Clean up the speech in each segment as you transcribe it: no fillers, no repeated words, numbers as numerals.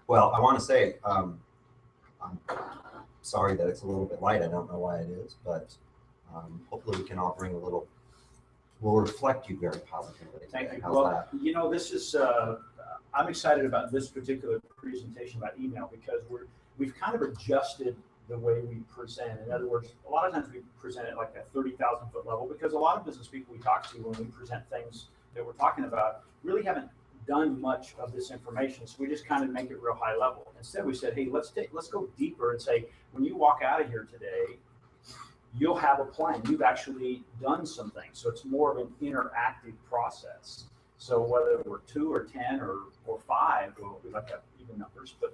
Well, I want to say I'm sorry that it's a little bit light. I don't know why it is, but hopefully we can all bring a little. We'll reflect you very positively. Thank you. How's Well, that? you know, this is I'm excited about this particular presentation about email because we've kind of adjusted the way we present. In other words, a lot of times we present at like a 30,000-foot level because a lot of business people we talk to when we present things that we're talking about really haven't done much of this information. So we just kind of make it real high level. Instead, we said, hey, let's go deeper and say, when you walk out of here today, you'll have a plan. You've actually done some things. So it's more of an interactive process. So whether we're 2 or 10 or 5, well, we like to have even numbers, but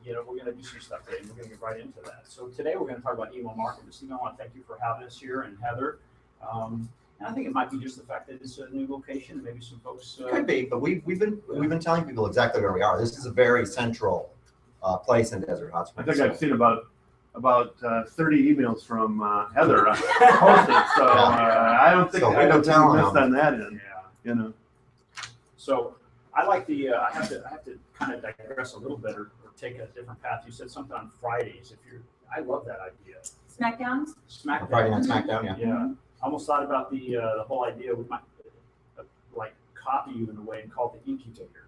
you know, we're going to do some stuff today, and we're going to get right into that. So today we're going to talk about email marketing. Steve, I want to thank you for having us here, and Heather. And I think it might be just the fact that it's a new location, and maybe some folks. It could be, but we've been telling people exactly where we are. This is a very central place in Desert Hot Springs. I think I've seen about 30 emails from Heather posted, so I don't think I don't think we missed on that end. Yeah. You know. So I like the I have to kind of digress a little bit or take a different path. You said something on Fridays. I love that idea. Smackdowns? Smackdown. Friday Night Smackdown, yeah. Yeah. I almost thought about the whole idea. We might like copy you in a way and call it the incubator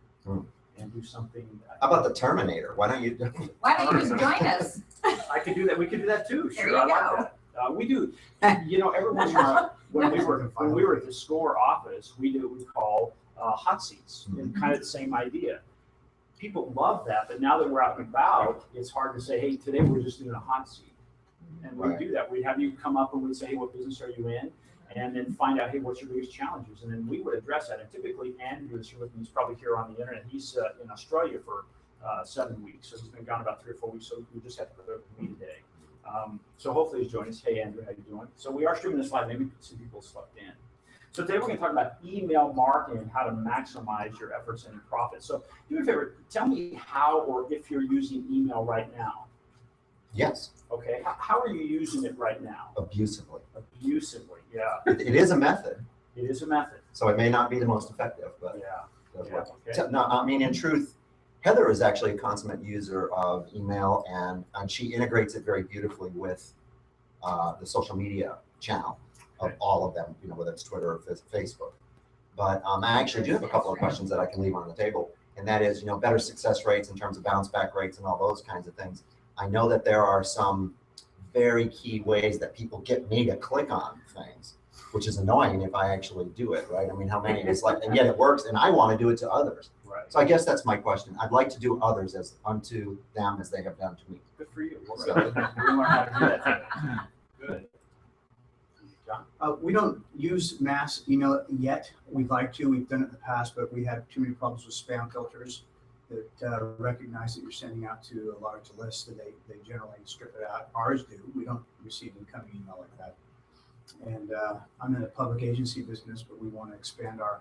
and do something. How about the Terminator? Why don't you? Why don't you just join us? I could do that. We could do that too. There Sure, you I like go. that. We do. You know, every once in a while, when we were at the SCORE office, we do what we call hot seats, and kind of the same idea. People love that, but now that we're out and about, it's hard to say, hey, today we're just doing a hot seat. And we do that. We'd have you come up and we'd say, hey, what business are you in? And then find out, hey, what's your biggest challenges? And then we would address that. And typically, Andrew is here with me. He's probably here on the internet. He's in Australia for 7 weeks. So he's been gone about 3 or 4 weeks. So we just had to put it with me today. So hopefully he's joining us. Hey, Andrew, how you doing? So we are streaming this live. Maybe some people slept in. So today we're going to talk about email marketing and how to maximize your efforts and your profits. So do me a favor, tell me how or if you're using email right now. Yes. Okay. How are you using it right now? Abusively. Abusively, yeah. It is a method. It is a method. So it may not be the most effective, but Yeah. Okay. no, I mean, in truth, Heather is actually a consummate user of email, and she integrates it very beautifully with the social media channel of all of them, you know, whether it's Twitter or Facebook. But I actually do have a couple of questions that I can leave on the table, and that is, you know, better success rates in terms of bounce back rates and all those kinds of things. I know that there are some very key ways that people get me to click on things, which is annoying if I actually do it, right? I mean, how many is like, and yet it works, and I want to do it to others. Right. So I guess that's my question. I'd like to do others as unto them as they have done to me. Good for you. Well, So- we learn how to do that. Good. John? We don't use mass email yet. We'd like to. We've done it in the past, but we had too many problems with spam filters that recognize that you're sending out to a large list, that they generally strip it out. Ours do. We don't receive incoming email like that. And I'm in the public agency business, but we want to expand our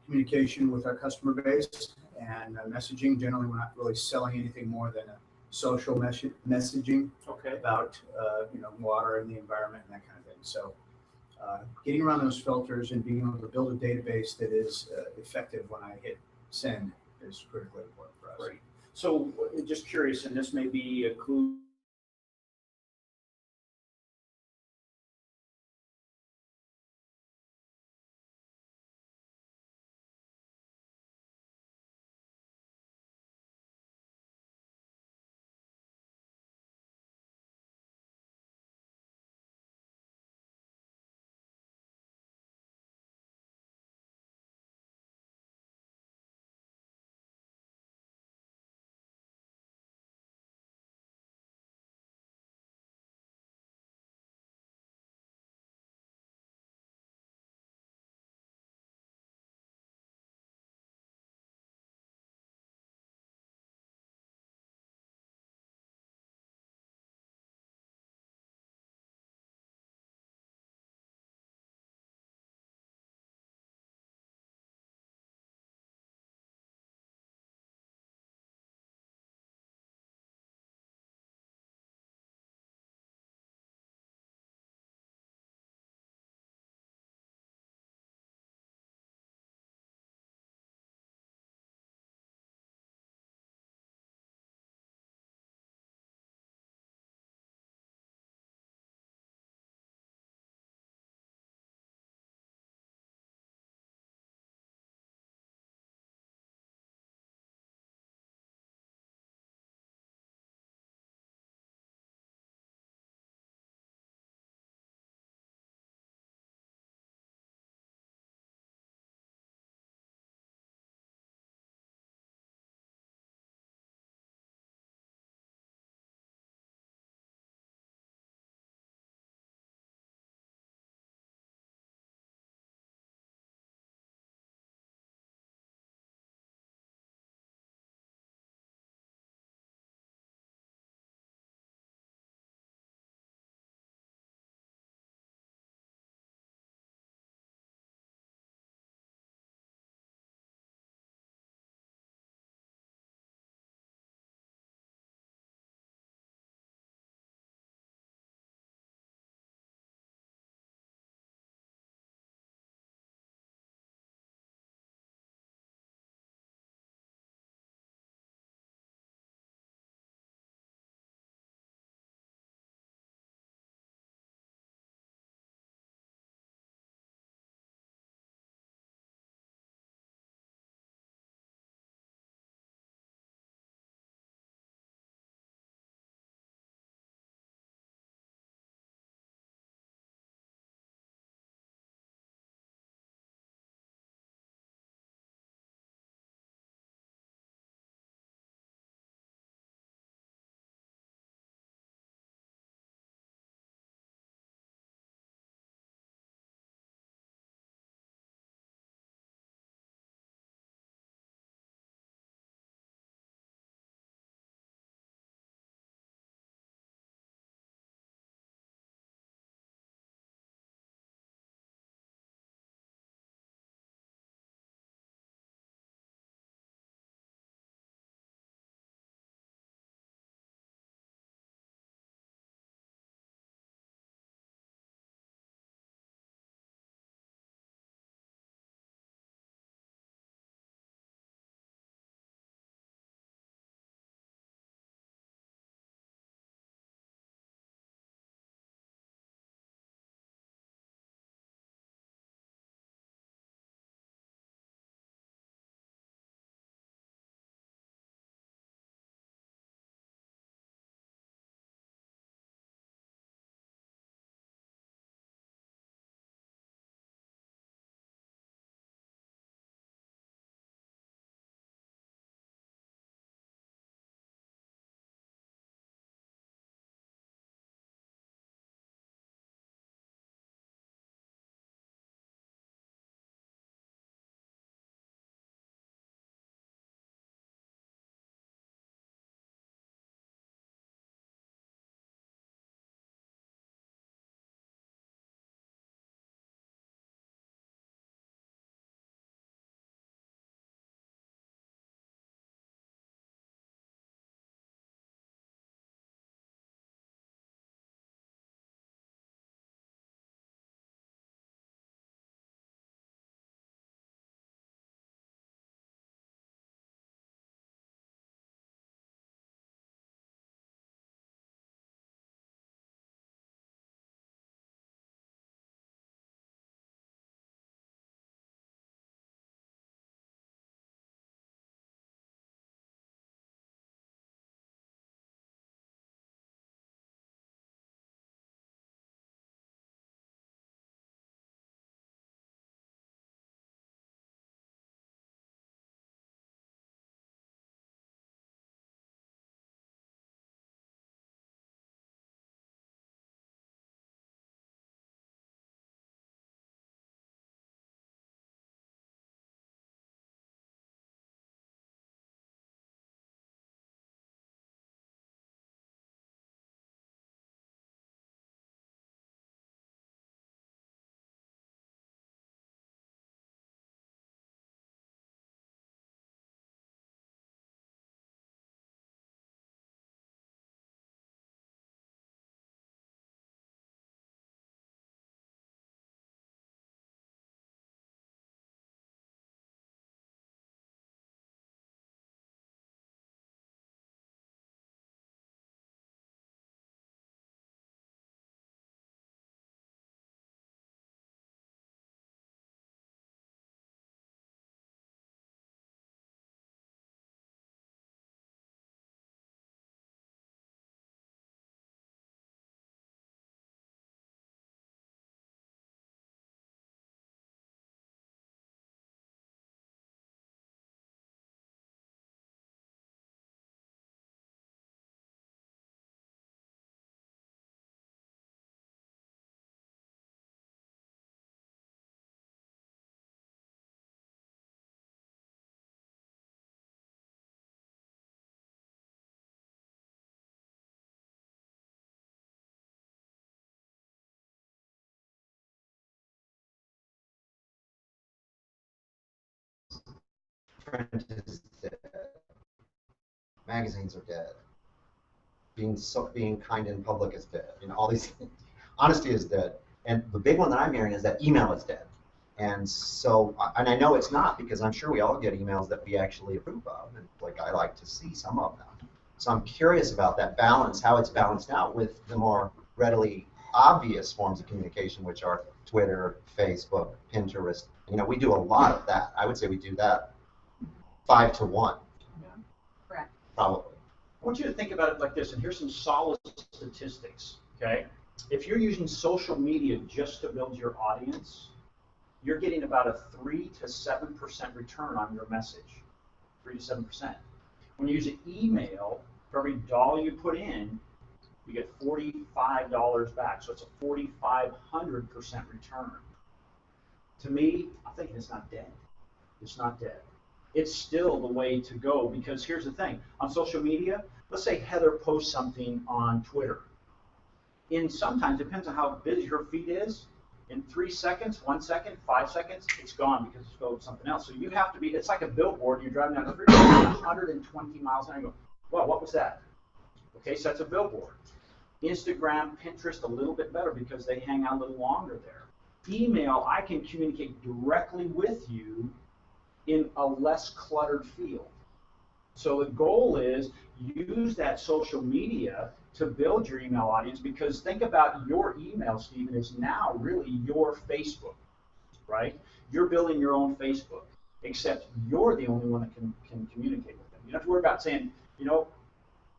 communication with our customer base and messaging. Generally, we're not really selling anything more than a social messaging about you know, water and the environment and that kind of thing. So getting around those filters and being able to build a database that is effective when I hit send is critically important for us. Great. So just curious, and this may be a clue print is dead. Magazines are dead. Being kind in public is dead. You know, all these things. Honesty is dead. And the big one that I'm hearing is that email is dead. And so, and I know it's not, because I'm sure we all get emails that we actually approve of, and like I like to see some of them. So I'm curious about that balance, how it's balanced out with the more readily obvious forms of communication, which are Twitter, Facebook, Pinterest. You know, we do a lot of that. I would say we do that 5 to 1. Yeah. Correct. Probably. I want you to think about it like this, and here's some solid statistics, okay? If you're using social media just to build your audience, you're getting about a 3 to 7% return on your message. 3 to 7%. When you use an email, for every dollar you put in, you get $45 back. So it's a 4,500% return. To me, I'm thinking it's not dead. It's not dead. It's still the way to go, because here's the thing. On social media, let's say Heather posts something on Twitter. Sometimes, depends on how busy her feed is, in 3 seconds, 1 second, 5 seconds, it's gone because it's going to something else. So you have to be, it's like a billboard. You're driving down the street, 120 miles an hour, and you go, well, what was that? Okay, so that's a billboard. Instagram, Pinterest, a little bit better because they hang out a little longer there. Email, I can communicate directly with you in a less cluttered field. So the goal is use that social media to build your email audience, because think about your email, Stephen, is now really your Facebook, right? You're building your own Facebook, except you're the only one that can communicate with them. You don't have to worry about saying, you know,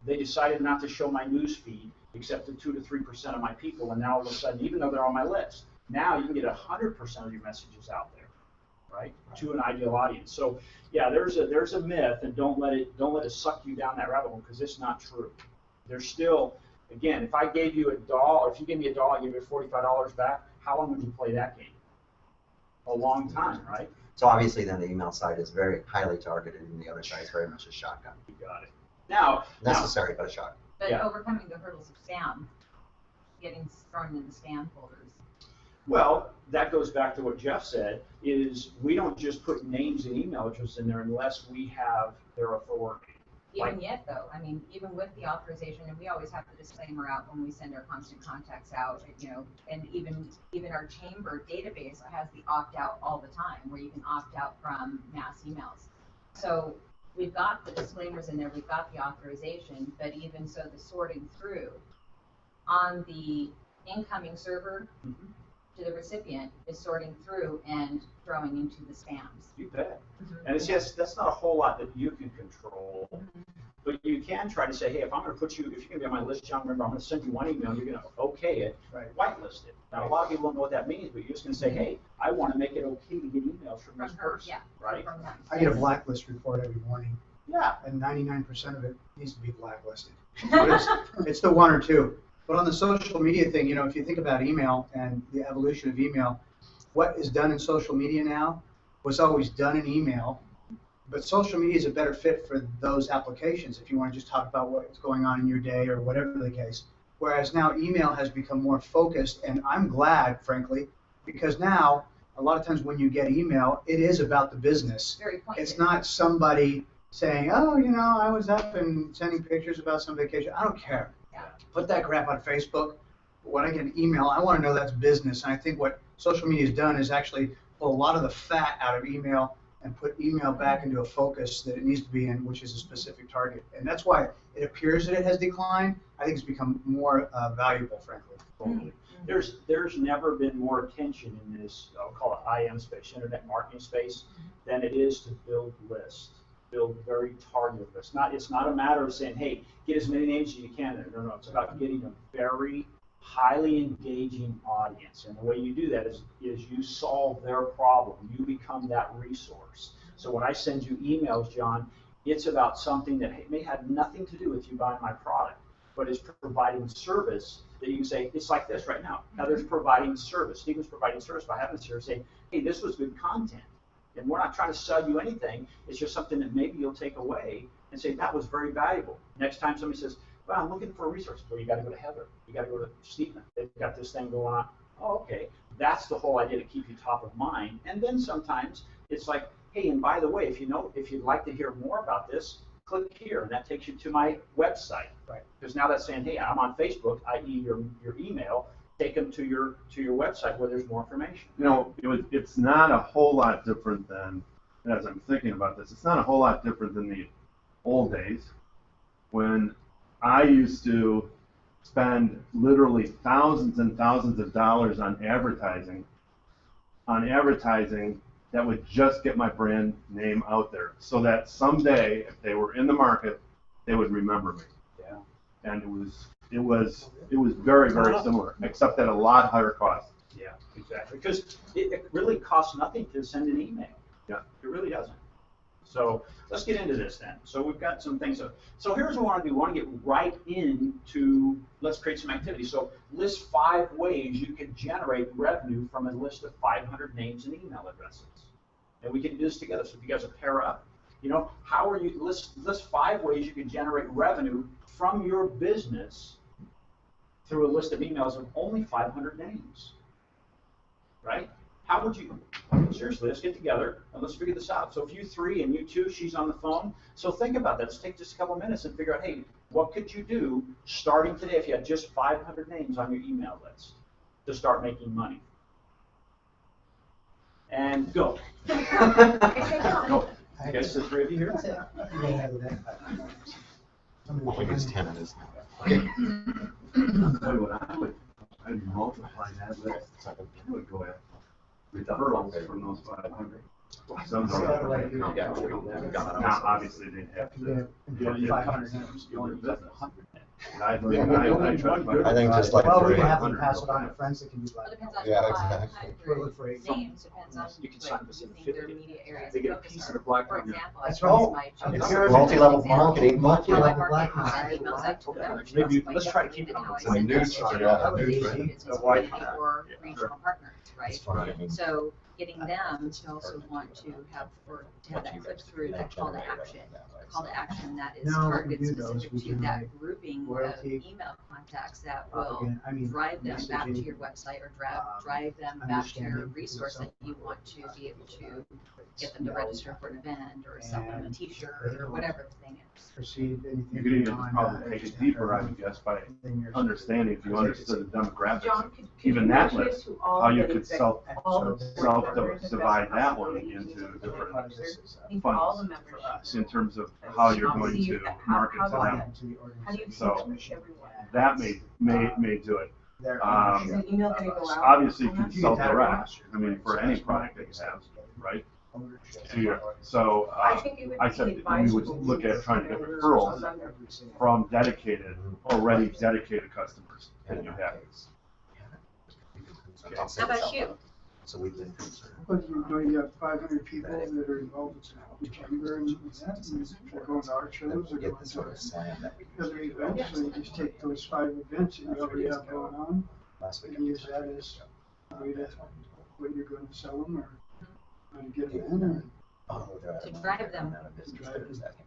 they decided not to show my news feed except to 2 to 3% of my people, and now all of a sudden, even though they're on my list, now you can get 100% of your messages out there, right, to an ideal audience. So yeah, there's a myth, and don't let it suck you down that rabbit hole, because it's not true. There's still, again, if I gave you $1, if you gave me $1, I gave you $45 back, how long would you play that game? A long time, right? So obviously then the email side is very highly targeted, and the other side is very much a shotgun. You got it. Now, Necessary, but a shotgun. But Yeah. overcoming the hurdles of spam, getting thrown in the spam folders. well, that goes back to what Jeff said, is we don't just put names and email addresses in there unless we have their authority. Even yet, though, I mean, even with the authorization, and we always have the disclaimer out when we send our constant contacts out, you know, and even our chamber database has the opt-out all the time, where you can opt out from mass emails. So we've got the disclaimers in there, we've got the authorization, but even so, the sorting through on the incoming server to the recipient is sorting through and throwing into the spams. You bet. And it's just, that's not a whole lot that you can control. But you can try to say, hey, if I'm going to put you, if you're going to be on my list, John, remember, I'm going to send you one email, you're going to okay it, Right. whitelist it. Now, a lot of people don't know what that means, but you're just going to say, hey, I want to make it okay to get emails from this her, person, yeah, right? from them. I get a blacklist report every morning, Yeah. and 99% of it needs to be blacklisted. But it's the 1 or 2. But on the social media thing, you know, if you think about email and the evolution of email, what is done in social media now was always done in email. But social media is a better fit for those applications if you want to just talk about what's going on in your day or whatever the case. Whereas now email has become more focused, and I'm glad, frankly, because now a lot of times when you get email, it is about the business. Very pointed. It's not somebody saying, oh, you know, I was up and sending pictures about some vacation. I don't care. Yeah. Put that crap on Facebook. When I get an email, I want to know that's business. And I think what social media has done is actually pull a lot of the fat out of email and put email back into a focus that it needs to be in, which is a specific target. And that's why it appears that it has declined. I think it's become more valuable, frankly. Totally. There's never been more attention in this, I'll call it IM space, internet marketing space, than it is to build lists, build very targeted lists. It's not a matter of saying, hey, get as many names as you can. No, it's about getting a very highly engaging audience. And the way you do that is you solve their problem. You become that resource. So when I send you emails, John, it's about something that may have nothing to do with you buying my product, but is providing service that you can say, it's like this right now. Heather's providing service. Stephen's providing service by having us here saying, hey, this was good content. And we're not trying to sell you anything. It's just something that maybe you'll take away and say, that was very valuable. Next time somebody says, well, I'm looking for a resource. Well, you got to go to Heather. You got to go to Stephen. They've got this thing going on. Oh, okay. That's the whole idea, to keep you top of mind. And then sometimes it's like, hey, and by the way, if you'd like to hear more about this, click here, and that takes you to my website. Right. Because now that's saying, hey, I'm on Facebook, i.e. your email, take them to your website where there's more information. You know, it's not a whole lot different than, as I'm thinking about this, it's not a whole lot different than the old days when I used to spend literally thousands and thousands of dollars on advertising that would just get my brand name out there, so that someday, if they were in the market, they would remember me. Yeah. And it was very, very similar, except at a lot higher cost. Yeah, exactly. Because it really costs nothing to send an email. Yeah. It really doesn't. So let's get into this then. So we've got some things. So here's what we want to do. We want to get right into, let's create some activity. So list 5 ways you can generate revenue from a list of 500 names and email addresses. And we can do this together. So if you guys will pair up, how are you, list 5 ways you can generate revenue from your business through a list of emails of only 500 names, right? How would you, seriously, let's get together and let's figure this out. So if you 3 and you 2, she's on the phone. So think about that. Let's take just a couple minutes and figure out, hey, what could you do starting today if you had just 500 names on your email list to start making money? And go. Go. You guys, the 3 of you here? I think it's 10 minutes. I'll tell you what, I'd multiply that list. I would go at referrals from those 500. Now, obviously, they'd have to. 500 names. You only use 100. I think just like Well, we can 3. have them pass it on to friends that can use Well, it like. depends on Yeah, what exactly. We're looking for 8. names, depends on You can what sign you this in think their 50. immediate areas They of get a focus piece are. of the black For one. example, That's I right. use my It's children's multi-level example. marketing. How I Multi-level market black and send emails out to them. Maybe By let's try to different keep it than how I on send the them news to chart, general yeah, the news organization, chart. business White community, hat. or regional partners, right? That's fine. So getting them to also want to have that click through that call to action. Call to action that is No, we targeted can do those. specific We to can that make grouping of royalty, email contacts that will propaganda, drive them back to messaging, your website or drive them back to your resource that you want to be able to get them to register for an event or sell them a t-shirt or whatever the thing is. Proceed anything. You could even beyond probably that, take just it deeper, I have would guess, by then you're- understanding, if you understood the demographics, John, could even you that mention it list, to all how you the could exec- self all the board members and divide best that one possibilities into and different Part of this is, I think all the funds members. in terms of how you're going See, to how- market how to do buy them. into the How do you organization. So, everyone? That may do it. Their Is ownership an email gonna of go us. out? Obviously, you on can that? sell direct, I mean, for any product that you have, right? So, I think it would I be said we would advisable look at trying to get members referrals under- from already dedicated customers that you have. How about you? So we've been concerned. But you're going to have 500 people that are involved in the chamber and that, and they're going to our shows, they're Get going the sort of to slam that we other events, so you just take those 5 events that you already have going on, last week. and use that as a way to, when you're going to sell them or trying to get them in, or To drive them.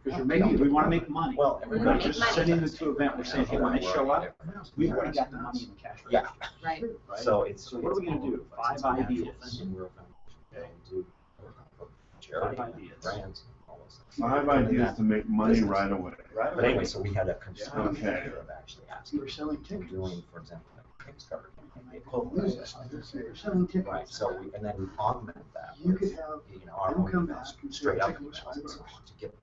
Because we want to make money. Well, We We're wanna not make just money. sending them to an event, we're saying, hey, when they show up, we've already got the money in the cash Yeah. register. Right. Right? So it's. So what are we gonna do? 5 ideas. Okay. 5 ideas. Brands. all those things. 5 ideas to make money Business. right away. Right. But anyway, so we had a concern Okay. of actually you asking, were selling tickets. doing, for example, like Kickstarter. You're selling tickets. Right, so we, and then we augment that You with, could have our them own come emails, back and say, straight up "Ticket was emails, $5." to get.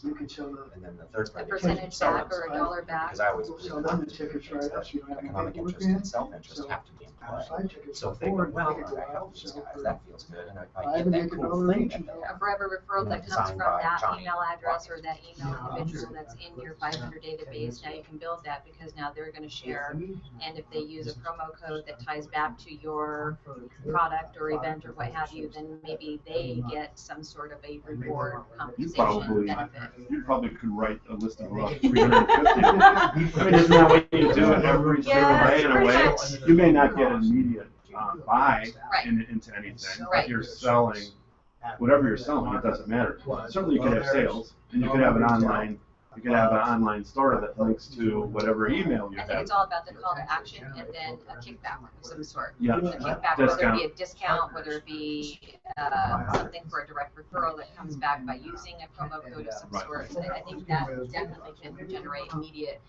You could sell them, And then the third A part. percentage back or a dollar back. Because I always we'll believe sell them the tickets right up, so you don't have to economic pay for interest it. and self-interest So have to be in play. outside tickets. So if they go, before, well, they could go I help out, these sell guys, for that feels good, and I $5 get and that make a cool dollar thing. each. A forever referral that comes Designed from by that Johnny. email address or that email individual that's in your 500 database. Now you can build that because now they're gonna share. And if they use a promo code that ties back to your product or event or what have you, then maybe they get some sort of a reward compensation benefit. You probably could write a list of about 350. I mean, isn't that what you do every single Yeah, day in a pretty way? much. You may not get an immediate buy Right. into anything, Right. but you're selling, whatever you're selling, it doesn't matter. Certainly you could have sales, and you could have an online You can have an online store that links to whatever email you I think have. it's all about the call to action and then a kickback of some sort. Yeah. A kickback, whether it Discount. be a discount, whether it be something for a direct referral that comes back by using a promo code of some Right. sort. I think that definitely can generate immediate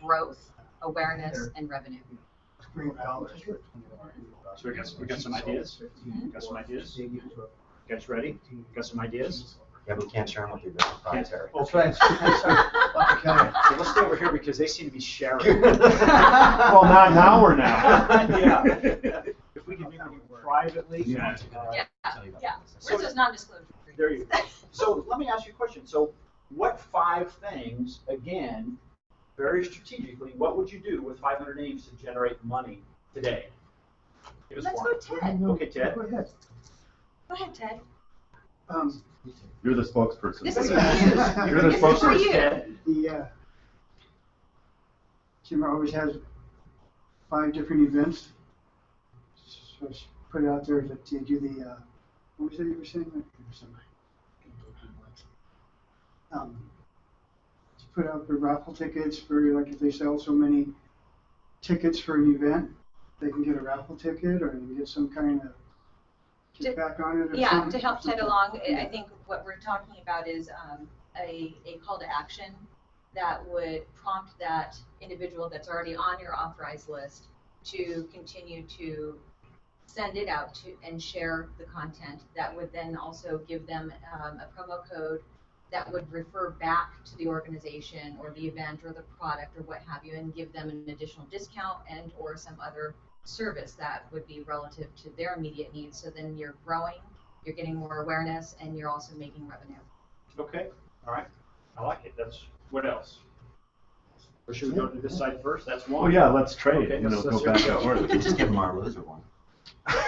growth, awareness, and revenue. So we got some ideas? Got some ideas? You guys ready? Got some ideas? Yeah, we can't share them with you, they're proprietary. Okay. So let's stay over here because they seem to be sharing. Well, not now or now. Yeah. If we can do them privately. Yeah. Yeah. We're just non-disclosure. There you go. So let me ask you a question. So what 5 things, again, very strategically, what would you do with 500 names to generate money today? Give us Let's one. go Ted. Okay, Ted. Go ahead. Go ahead, Ted. You're the spokesperson. This is for you. You're the This is for spokesperson. you. Ted. The Jim always has 5 different events. So just put it out there to do the, what was it you were saying? To put out the raffle tickets for, like, if they sell so many tickets for an event, they can get a raffle ticket or they can get some kind of kickback on it or Yeah, something. to help Ted along, I think what we're talking about is a call to action that would prompt that individual that's already on your authorized list to continue to send it out to and share the content. That would then also give them a promo code that would refer back to the organization or the event or the product or what have you, and give them an additional discount and or some other service that would be relative to their immediate needs. So then you're growing, you're getting more awareness, and you're also making revenue. Okay. All right. I like it. That's what else? Or should we go to this side first? That's one. Well, yeah, let's trade. Okay, You know, let's go back and We forth. could just give them our loser one.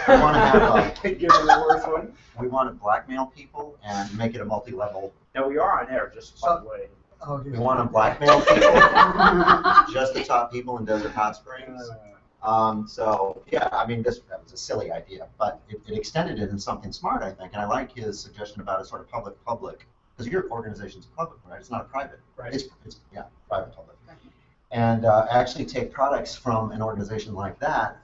We want to have, Give them the worst one. we want to blackmail people and make it a multi-level. Now we are on air, just by the way. Oh, We want to blackmail people, just the top people in Desert Hot Springs. So yeah, I mean, that was a silly idea, but it extended it in something smart, I think. And I like his suggestion about a sort of public, because your organization's public, right? It's not a private. Right. It's yeah, private public. And actually take products from an organization like that,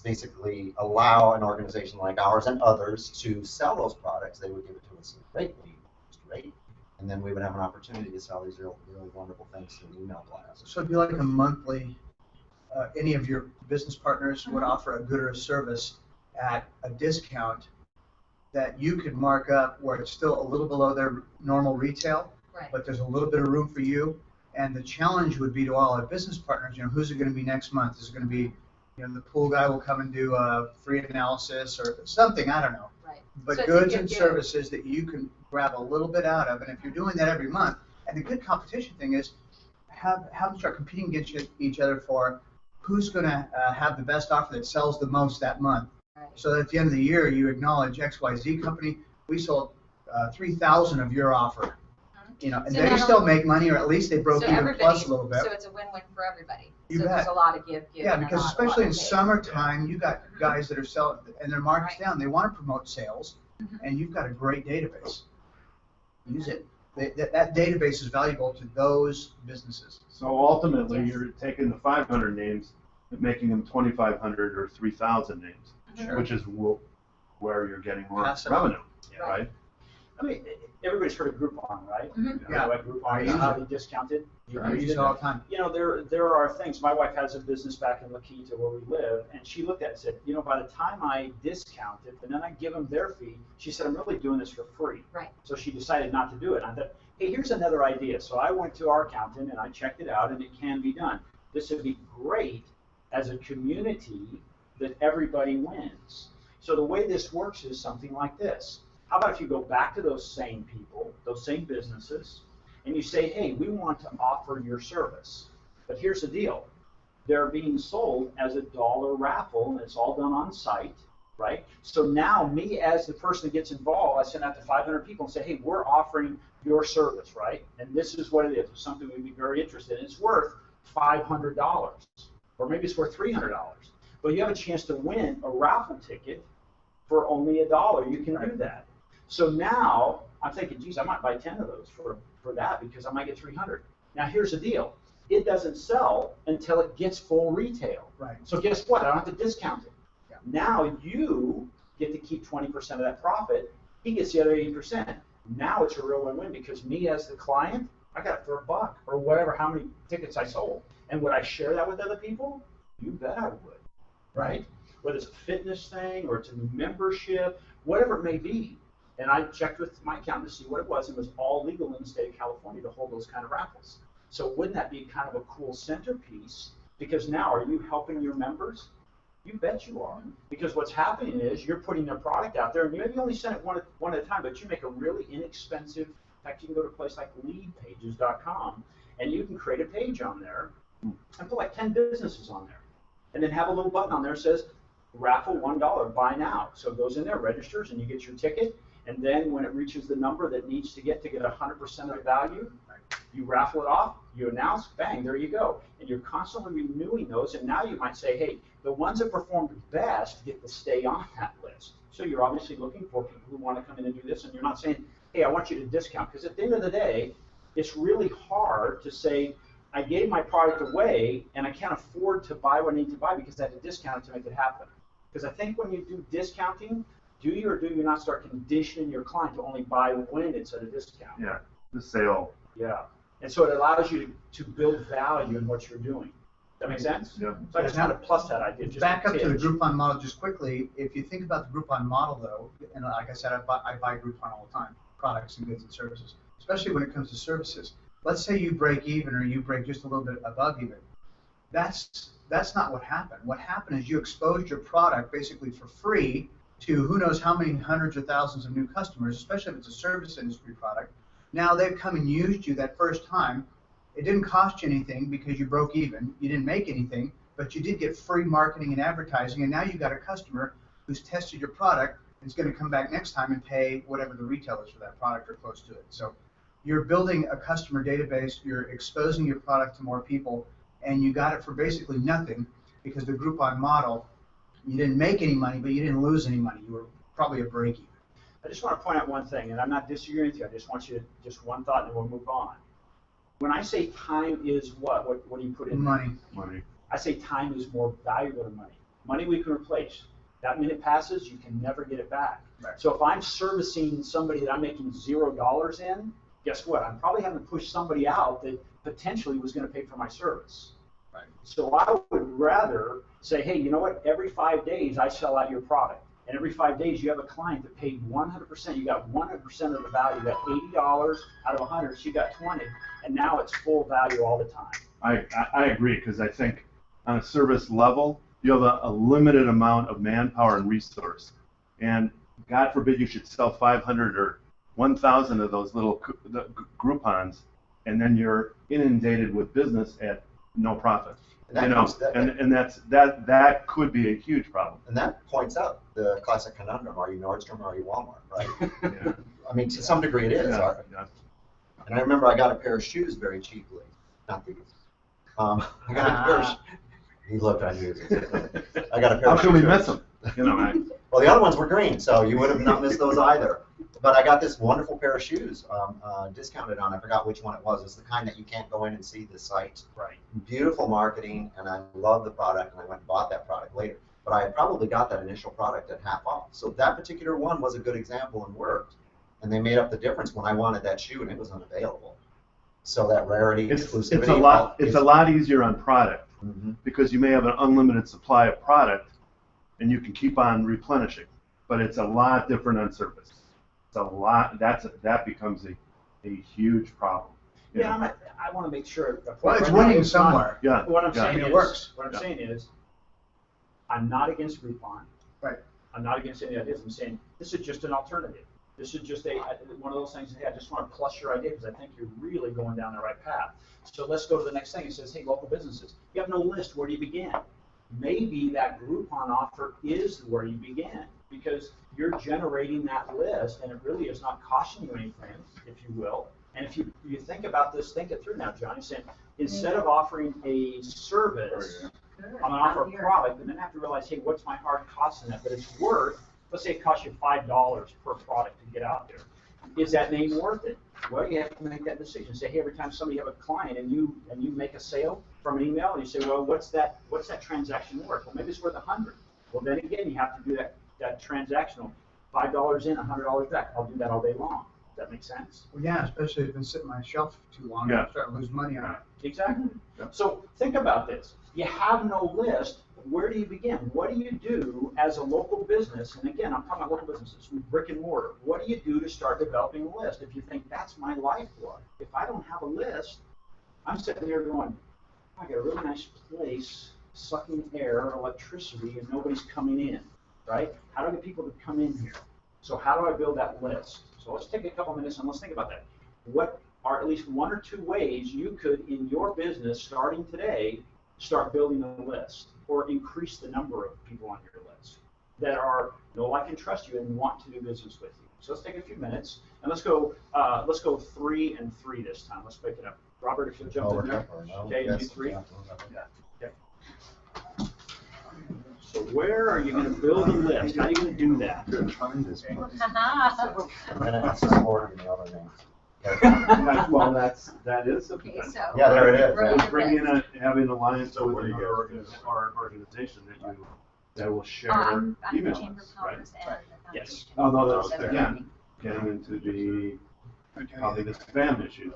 basically allow an organization like ours and others to sell those products. They would give it to us at a rate, and then we would have an opportunity to sell these really wonderful things through an email blast. So it'd be like a monthly, any of your business partners would offer a good or a service at a discount that you could mark up where it's still a little below their normal retail, Right. but there's a little bit of room for you. And the challenge would be to all our business partners, who's it going to be next month? Is it going to be, the pool guy will come and do a free analysis or something, I don't know. Right. But So it's a goods good and deal. services that you can grab a little bit out of. And if you're doing that every month, and the good competition thing is have them start competing against each other for who's going to have the best offer that sells the most that month. Right. So that at the end of the year, you acknowledge XYZ company, we sold 3,000 of your offer. And So they not still only- make money, or at least they broke So even everybody, plus a little bit. so it's a win-win for everybody. You So there's bet. a lot of give. Yeah, and because a lot especially in of take. summertime, you got guys that are selling, and their market's Right. down. They want to promote sales, Mhm. and you've got a great database. Use it. That database is valuable to those businesses. So ultimately, Yes. you're taking the 500 names and making them 2,500 or 3,000 names, Sure. which is where you're getting more Pass it on. revenue, Yeah. right? I mean, everybody's heard of Groupon, right? Mhm. You know what Groupon is I use highly discounted. I use it all the time. There are things. My wife has a business back in La Quinta where we live, and she looked at it and said, by the time I discount it and then I give them their fee, she said, I'm really doing this for free. Right. So she decided not to do it. I thought, hey, here's another idea. So I went to our accountant and I checked it out, and it can be done. This would be great as a community that everybody wins. So the way this works is something like this. How about if you go back to those same people, those same businesses, and you say, hey, we want to offer your service. But here's the deal. They're being sold as a dollar raffle, and it's all done on site, right? So now me as the person that gets involved, I send out to 500 people and say, hey, we're offering your service, right? And this is what it is. It's something we'd be very interested in. It's worth $500, or maybe it's worth $300. But you have a chance to win a raffle ticket for only $1. You can do that. So now I'm thinking, geez, I might buy 10 of those for that because I might get 300. Now here's the deal. It doesn't sell until it gets full retail. Right. So guess what? I don't have to discount it. Yeah. Now you get to keep 20% of that profit. He gets the other 80%. Now it's a real win-win because me as the client, I got it for $1 or whatever, how many tickets I sold. And would I share that with other people? You bet I would, right? Whether it's a fitness thing or it's a new membership, whatever it may be. And I checked with my accountant to see what it was. It was all legal in the state of California to hold those kind of raffles. So wouldn't that be kind of a cool centerpiece? Because now, are you helping your members? You bet you are. Because what's happening is you're putting their product out there, and maybe you only send it one at a time, but you make a really inexpensive. In fact, you can go to a place like leadpages.com, and you can create a page on there and put like 10 businesses on there, and then have a little button on there that says raffle $1, buy now. So it goes in there, registers, and you get your ticket. And then when it reaches the number that needs to get 100% of the value, you raffle it off, you announce, bang, there you go. And you're constantly renewing those. And now you might say, hey, the ones that performed best get to stay on that list. So you're obviously looking for people who want to come in and do this. And you're not saying, hey, I want you to discount. Because at the end of the day, it's really hard to say, I gave my product away and I can't afford to buy what I need to buy because I had to discount it to make it happen. Because I think when you do discounting, do you or do you not start conditioning your client to only buy when it's at a discount? Yeah, the sale. Yeah. And so it allows you to build value in what you're doing. That make sense? Yeah. So I just want to plus that idea. Just Back up to the tinge. Groupon model just quickly. If you think about the Groupon model, though, and like I said, I buy Groupon all the time, products and goods and services, especially when it comes to services. Let's say you break even or you break just a little bit above even. That's not what happened. What happened is you exposed your product basically for free to who knows how many hundreds or thousands of new customers, especially if it's a service industry product. Now they've come and used you that first time. It didn't cost you anything because you broke even. You didn't make anything, but you did get free marketing and advertising, and now you've got a customer who's tested your product and is going to come back next time and pay whatever the retail is for that product or close to it. So you're building a customer database, you're exposing your product to more people, and you got it for basically nothing because the Groupon model, you didn't make any money, but you didn't lose any money. You were probably a break even. I just want to point out one thing, and I'm not disagreeing with you. I just want you to, just one thought, and then we'll move on. When I say time is what do you put in there? Money. I say time is more valuable than money. Money we can replace. That minute passes, you can never get it back. Right. So if I'm servicing somebody that I'm making $0 in, guess what? I'm probably having to push somebody out that potentially was going to pay for my service. Right. So I would rather say, hey, you know what? Every 5 days I sell out your product. And every 5 days you have a client that paid 100%. You got 100% of the value. You got $80 out of 100, so you got 20. And now it's full value all the time. I agree, because I think on a service level, you have a limited amount of manpower and resource. And God forbid you should sell 500 or 1,000 of those little Groupons, and then you're inundated with business at no profit. And that could be a huge problem. And that points out the classic conundrum: are you Nordstrom or are you Walmart? Right? Yeah. I mean, to some degree, it is. Yeah, yeah. And I remember I got a pair of shoes very cheaply. Not these. I got a pair of He looked, I knew. I got a pair How of can we shoes. miss them? Well, the other ones were green, so you would have not missed those either. But I got this wonderful pair of shoes discounted on. I forgot which one it was. It's the kind that you can't go in and see the site. Right. Beautiful marketing, and I love the product, and I went and bought that product later. But I had probably got that initial product at half off. So that particular one was a good example and worked. And they made up the difference when I wanted that shoe and it was unavailable. So that rarity, exclusivity. It's a lot easier on product, Mhm. because you may have an unlimited supply of product and you can keep on replenishing. But it's a lot different on service. It's a lot. That becomes a huge problem. you Yeah, know? I want to make sure. Well, it's right now, winning not- somewhere. Yeah. What I'm yeah. saying It is, works. What I'm Yeah. saying is, I'm not against Groupon. Right. I'm not against any ideas. I'm saying this is just an alternative. This is just one of those things. Hey, I just want to plus your idea because I think you're really going down the right path. So let's go to the next thing. It says, hey, local businesses. You have no list. Where do you begin? Maybe that Groupon offer is where you begin because you're generating that list, and it really is not costing you anything, if you will. And if you think about this, think it through now, John. You're saying instead of offering a service, I'm going to offer a product, and then I have to realize, hey, what's my hard cost in that? But it's worth, let's say it costs you $5 per product to get out there. is that name worth it? Well, you have to make that decision. Say, hey, every time somebody have a client and you make a sale from an email, and you say, well, what's that transaction worth? Well, maybe it's worth 100. Well, then again, you have to do that transactional. $5 in, $100 back. I'll do that all day long. Does that make sense? Well, yeah, especially if it's been sitting on my shelf too long, Yeah. I'm starting to lose money on it. Exactly. Yeah. So think about this. You have no list. Where do you begin? What do you do as a local business? And again, I'm talking about local businesses, brick and mortar. What do you do to start developing a list? If you think that's my lifeblood, if I don't have a list, I'm sitting there going, I got a really nice place, sucking air, electricity, and nobody's coming in, right? How do I get people to come in here? So how do I build that list? So let's take a couple minutes and let's think about that. What are at least 1 or 2 ways you could, in your business, starting today, start building a list or increase the number of people on your list that know, like, and trust you and want to do business with you? So let's take a few minutes and let's go 3 and 3 this time. Let's break it up. Robert, if you'll jump in there. Okay, you 3. Yeah. Okay. So where are you going to build a list? How are you going to do that? I'm gonna ask the board to give me all their names. Well, that is a Okay, potential. so. Yeah, there it is. We're gonna Bring in list. having an alliance with Where do you another go? organization that will share I'm the email Chamber of lists, right? Commerce and the Yes. foundation. Oh, no, that's, So again, getting into probably the spam issues.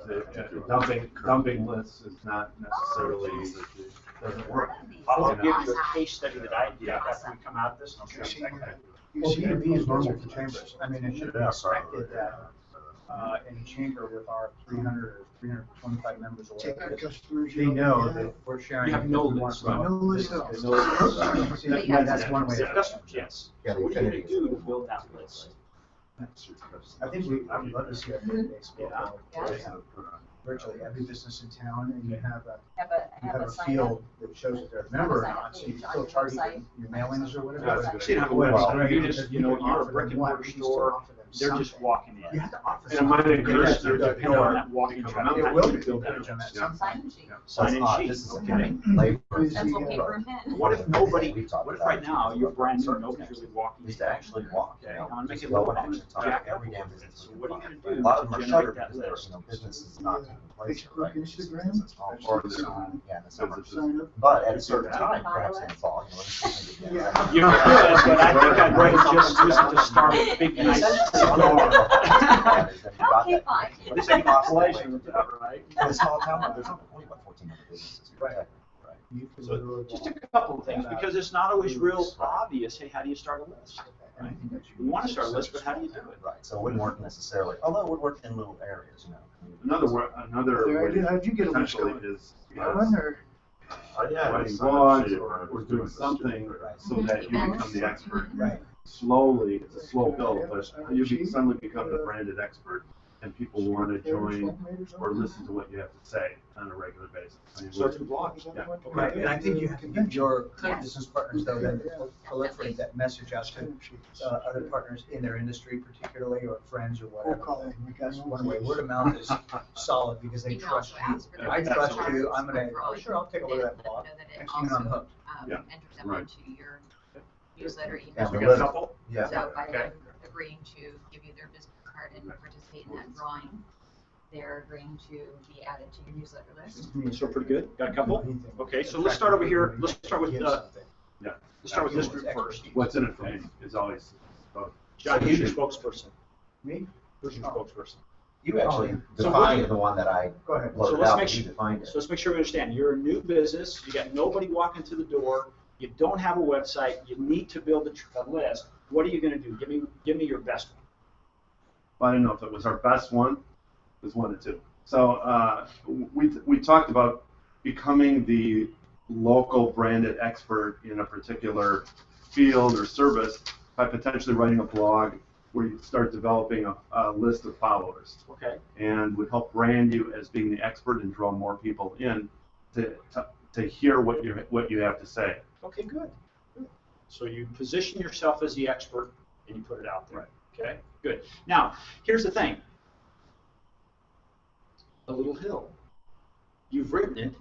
Dumping lists is not necessarily, doesn't work. I'll You give know? you a case study that I did after we come out of this. And I'll show you exactly. Well, B2B is normal for chambers. I mean, it should be expected that in a chamber with our 300 or 325 members or Take our whatever, customers. they know that we're sharing. You have no because we list, want right? to No list at all. See, yeah, that's one way. Yeah, customers, yes. Yeah, So the what are you affinity going is to do to really build that list? I think I would love to see our database built Yeah. out. Virtually every business in town, and you have Have a a sign up. field that shows that they're a member or Sign up not, so you page can on still your charge website. your mailings or whatever. Yeah, So you don't have a Well, website. You because just, you you're can a offer brick them and what? mortar You can still store. offer them They're just something. walking You in. have to offer And it might something. encourage Yes, them to you You know, know, that walking become a traffic. member. it will be Build that encouraged on that. Yeah. Some- Sign and sheet. So it's Sign-in odd. sheet, This is okay. labor. Pencil, paper, and pen. What if nobody, We've talked what if about right now it. you're brand new, nobody's really walking? Used to actually walk. Okay, I'm gonna make Just it a go little and actually bit talk jack to up every a damn little bit. business. So we what are you can gonna do find. A lot of them to are generate shuttered that because they're, list? businesses not taking place here, Facebook, right? Instagram? It's all Or focused the- on, yeah, the summer. Sign up. But at a certain time, perhaps in the fall, you know, when it's getting Yeah. together. You could, but I think I'd rather just use it to start a big And nice essentially, store. Okay, fine. This ain't population, right? In a small town, there's only about 1,400 businesses here. Right. Right. You can So literally just walk. a couple of things, because it's not always real obvious, hey, how do you start a list? And I think that should You be- want to start a list, but how do you do it? Right, so it wouldn't work necessarily, although it would work in little areas, you know. Another way How'd you get a list potentially going? is One or? writing blogs or doing something so that you become the expert. Right. Slowly, it's a slow build, but suddenly become the branded expert, and people want to join or listen to what you have to say on a regular basis. I mean, Start your blogs. Yeah. Right, and I think you have to give your business partners, though, then proliferate that message out to other partners in their industry particularly, or friends or Cold whatever. calling. That's one way. Word of mouth is solid because they You can trust also you. ask for their I trust business you, cards I'm gonna, for oh, all sure, I'll take a look at that blog. Know that it Next thing I'm also, hooked. Yeah. enters them Right. onto your newsletter Yeah, email. We the got a list- couple? Yeah. So by Okay. them agreeing to give you their business card and participate in that drawing, they're agreeing to be added to your newsletter list. So pretty good, got a couple? Okay, so let's start over here, let's start with, let's start with this group first. What's in it for me is always about John, who's your spokesperson? Me? Who's your spokesperson? You actually So defined what- the one that I Go ahead. So loaded let's out, make but you sure, defined it. so let's make sure we understand, you're a new business, you got nobody walking through the door, you don't have a website, you need to build a list, what are you gonna do? Give me your best one. I don't know if it was our best one. It was 1 or 2. So we talked about becoming the local branded expert in a particular field or service by potentially writing a blog where you start developing a list of followers, Okay, and would help brand you as being the expert and draw more people in to hear what you have to say. okay, good. Good. So you position yourself as the expert and you put it out there. Right. Okay, good. Now, here's the thing. A little hill. You've written it.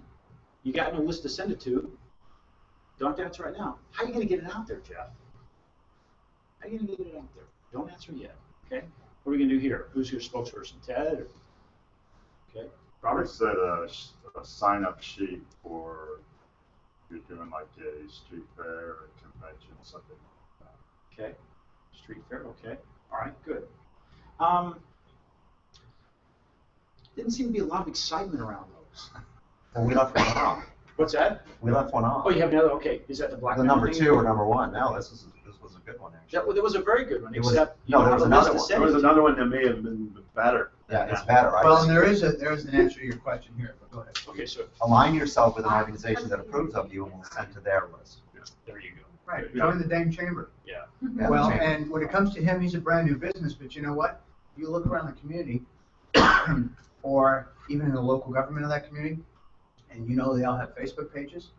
You got no list to send it to. Don't answer right now. How are you going to get it out there, Jeff? How are you going to get it out there? Don't answer yet. Okay. What are we gonna do here? Who's your spokesperson? Ted? Or... Okay. I Robert? would set a sign-up sheet for if you're doing like a street fair or a convention, something like that. Okay. Street fair. Okay. All right. Good. Didn't seem to be a lot of excitement around those. And we left one off. What's that? We left one off. Oh, you have another. Okay. Is that the black? The Diamond number thing? 2 or number 1. No, this was a good one actually. That was a very good one. It was- Except you no, don't there have was a list another to one. send There was it to. another one that may have been better. Yeah, it's better. Well, and there is an answer to your question here, but go ahead. Okay. So Align yourself with an organization that approves of you and will send to their list. there you go. Right, Yeah. join the dang chamber. Yeah. Yeah, Well, chamber. and when it comes to him, he's a brand new business, but you know what? You look around the community, or even in the local government of that community, and you know they all have Facebook pages,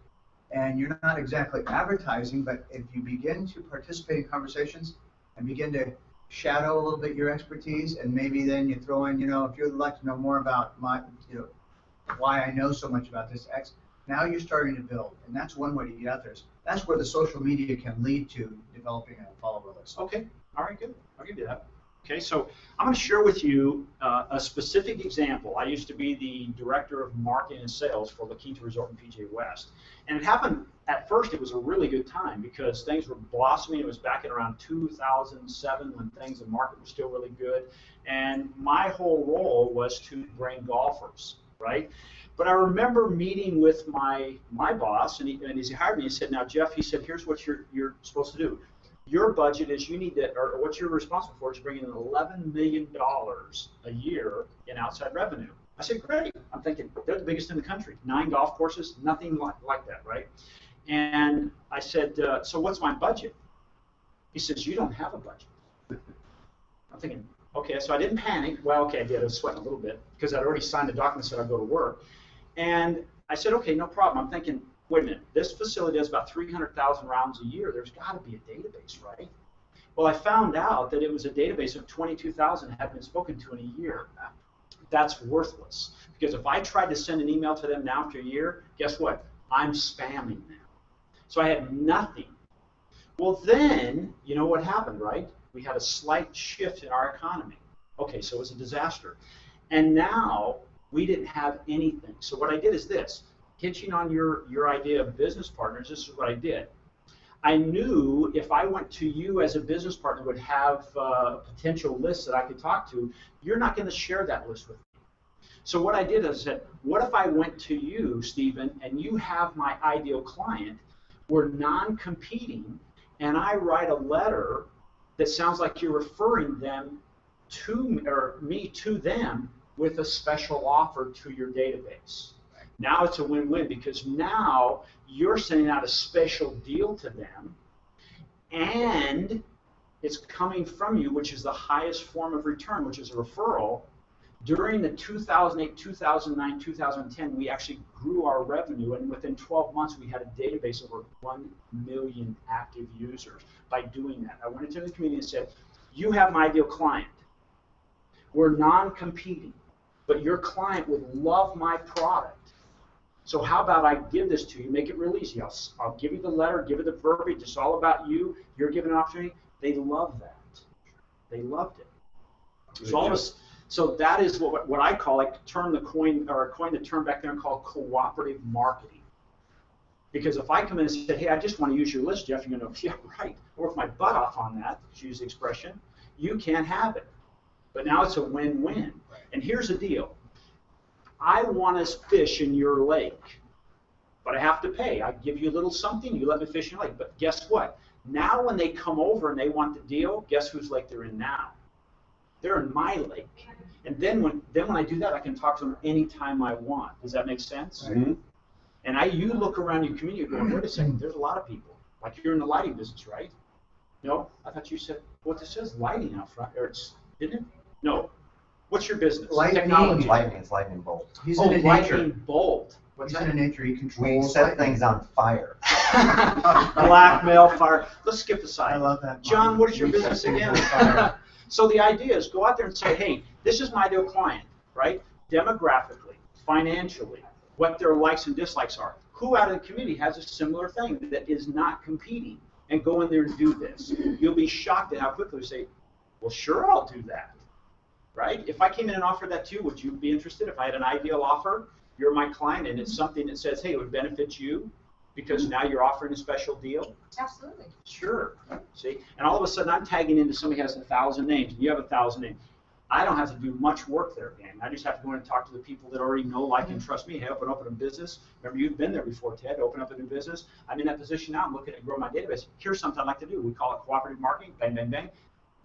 and you're not exactly advertising, but if you begin to participate in conversations and begin to shadow a little bit your expertise, and maybe then you throw in, if you'd like to know more about why I know so much about this X, now you're starting to build, and that's one way to get out there. That's where the social media can lead to developing a follower list. Okay. All right. Good. I'll give you that. Okay. So I'm going to share with you a specific example. I used to be the director of marketing and sales for La Quinta Resort in PJ West, and it happened. At first, it was a really good time because things were blossoming. It was back in around 2007 when things in the market were still really good, and my whole role was to bring golfers, right? But I remember meeting with my boss, and he hired me. He said, "Now, Jeff," he said, "here's what you're supposed to do. Your budget is you need to, or what you're responsible for is bringing in $11 million a year in outside revenue." I said, "Great." I'm thinking they're the biggest in the country. 9 golf courses, nothing like that, right? And I said, "So what's my budget?" He says, "You don't have a budget." I'm thinking, okay, so I didn't panic. Well, okay, I did. I was sweating a little bit because I'd already signed the document that said I'd go to work. And I said, okay, no problem. I'm thinking, wait a minute, this facility does about 300,000 rounds a year. There's got to be a database, right? Well, I found out that it was a database of 22,000 had been spoken to in a year. That's worthless. Because if I tried to send an email to them now after a year, guess what? I'm spamming them. So I had nothing. Well, then, you know what happened, right? We had a slight shift in our economy. Okay, so it was a disaster. And now we didn't have anything. So what I did is this. Hitching on your idea of business partners, this is what I did. I knew if I went to you as a business partner would have a potential list that I could talk to, you're not going to share that list with me. So what I did is I said, what if I went to you, Stephen, and you have my ideal client, we're non-competing, and I write a letter that sounds like you're referring them to, or me to them, with a special offer to your database. Now it's a win-win because now you're sending out a special deal to them and it's coming from you, which is the highest form of return, which is a referral. During the 2008, 2009, 2010, we actually grew our revenue, and within 12 months, we had a database of over 1 million active users by doing that. I went into the community and said, you have my ideal client. We're non-competing, but your client would love my product. So how about I give this to you, make it real easy. I'll give you the letter, give you the verbiage. It's all about you. You're given an opportunity. They love that. They loved it. So that is what I call, like, coin the term back there and call cooperative marketing. Because if I come in and say, hey, I just want to use your list, Jeff, you're going to go, yeah, right. I work my butt off on that, to use the expression. You can't have it. But now it's a win-win. Right. And here's the deal. I want to fish in your lake, but I have to pay. I give you a little something, you let me fish in your lake. But guess what? Now when they come over and they want the deal, guess whose lake they're in now? They're in my lake. And then when I do that, I can talk to them anytime I want. Does that make sense? Mm-hmm. And you look around your community going, wait a second, there's a lot of people. Like you're in the lighting business, right? No? I thought you said, well, this says lighting out front. Or didn't it? No. What's your business? Lightning. Technology. Lightning bolt. He's Oh, in a lightning nature. bolt. What's He's that? in a nature. He We controls set lightning. things on fire. Blackmail, fire. Let's skip aside. I love that. John, what is your We set business things again? on fire. So the idea is go out there and say, hey, this is my ideal client, right? Demographically, financially, what their likes and dislikes are. Who out of the community has a similar thing that is not competing? And go in there and do this. You'll be shocked at how quickly you say, well, sure, I'll do that. right? If I came in and offered that to you, would you be interested? If I had an ideal offer, you're my client, and it's something that says, hey, it would benefit you because now you're offering a special deal. Absolutely. Sure. See, and all of a sudden I'm tagging into somebody who has 1,000 names, and you have 1,000 names. I don't have to do much work there, gang. I just have to go in and talk to the people that already know, like, and trust me. Hey, open a business. Remember, you've been there before, Ted. Open up a new business. I'm in that position now. I'm looking at grow my database. Here's something I'd like to do. We call it cooperative marketing. Bang, bang, bang.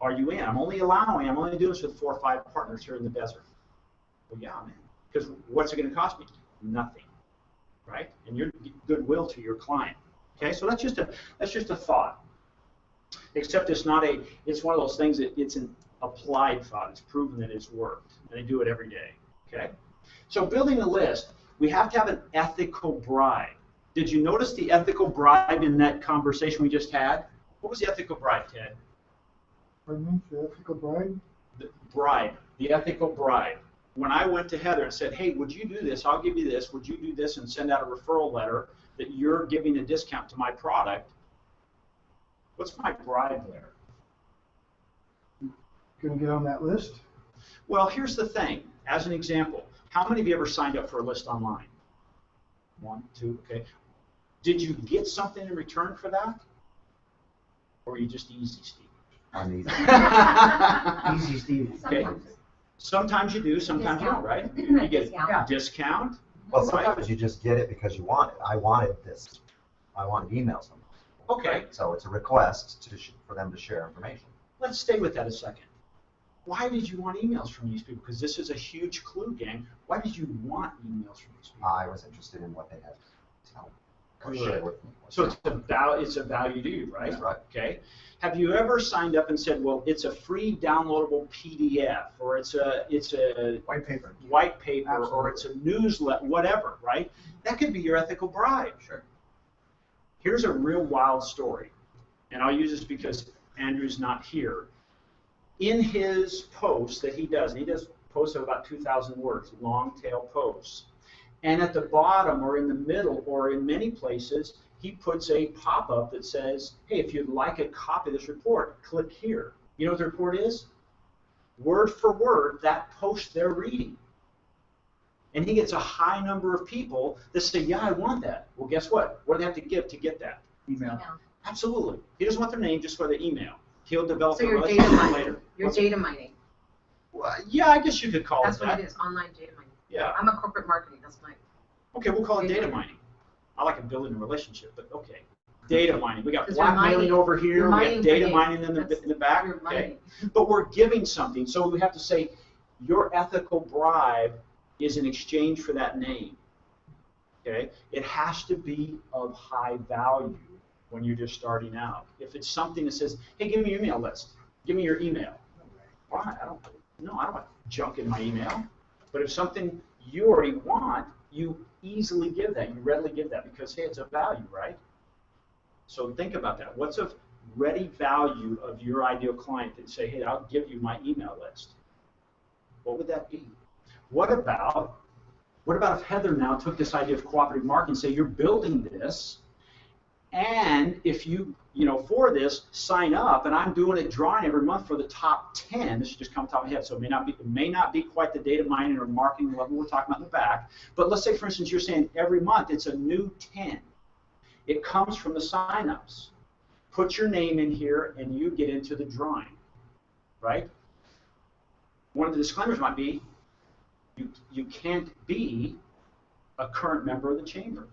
Are you in? I'm only doing this with 4 or 5 partners here in the desert. Well, yeah, I'm in. Because what's it going to cost me? Nothing, right? And your goodwill to your client. Okay, so that's just a thought. Except it's not a. It's one of those things that it's an applied thought. It's proven that it's worked, and they do it every day. Okay, so building a list, we have to have an ethical bribe. Did you notice the ethical bribe in that conversation we just had? What was the ethical bribe, Ted? Pardon me, the ethical bribe? The ethical bribe. When I went to Heather and said, hey, would you do this? I'll give you this. Would you do this and send out a referral letter that you're giving a discount to my product? What's my bribe there? Gonna get on that list? Well, here's the thing. As an example, how many of you ever signed up for a list online? 1, 2, okay. Did you get something in return for that? Or are you just easy, Steve? I'm easy. Easy, Steve. Okay. Sometimes you do, sometimes you don't, right? You get a discount. Well, sometimes you just get it because you want it. I wanted this. I wanted emails from them. Okay. So it's a request for them to share information. Let's stay with that a second. Why did you want emails from these people? Because this is a huge clue, gang. Why did you want emails from these people? I was interested in what they had to tell me or share with me. So it's a value to you, right? That's right. Okay. Have you ever signed up and said, well, it's a free downloadable PDF, or it's a White paper. Absolutely. Or it's a newsletter, whatever, right? That could be your ethical bribe. Sure. Here's a real wild story, and I'll use this because Andrew's not here. In his posts that he does posts of about 2,000 words, long tail posts, and at the bottom or in the middle or in many places, he puts a pop-up that says, hey, if you'd like a copy of this report, click here. You know what the report is? Word for word, that post they're reading. And he gets a high number of people that say, yeah, I want that. Well, guess what? What do they have to give to get that? Email. Absolutely. He doesn't want their name, just for their email. He'll develop So a you're data relationship mining. later. You're data mining. Well, yeah, I guess you could call That's it that. what it is, online data mining. Yeah. I'm a corporate marketing, that's my. Okay, we'll call it data mining. I like it building a relationship, but okay. Data mining. We got 'Cause you're blackmailing mining- over here. you're We mining got data for mining in That's- the back. you're Okay. mining. But we're giving something, so we have to say your ethical bribe is in exchange for that name. Okay. It has to be of high value when you're just starting out. If it's something that says, hey, give me your email list. Give me your email. Why? I don't want junk in my email. But if something you already want, you easily give that. You readily give that because, hey, it's a value, right? So think about that. What's a ready value of your ideal client that say, hey, I'll give you my email list? What would that be? What about if Heather now took this idea of cooperative marketing and say, you're building this, and if you for this, sign up, and I'm doing a drawing every month for the top 10. This is just come off the top of my head, so it may not be quite the data mining or marketing level we're talking about in the back. But let's say, for instance, you're saying every month it's a new 10. It comes from the signups. Put your name in here, and you get into the drawing, right? One of the disclaimers might be, you can't be a current member of the chamber.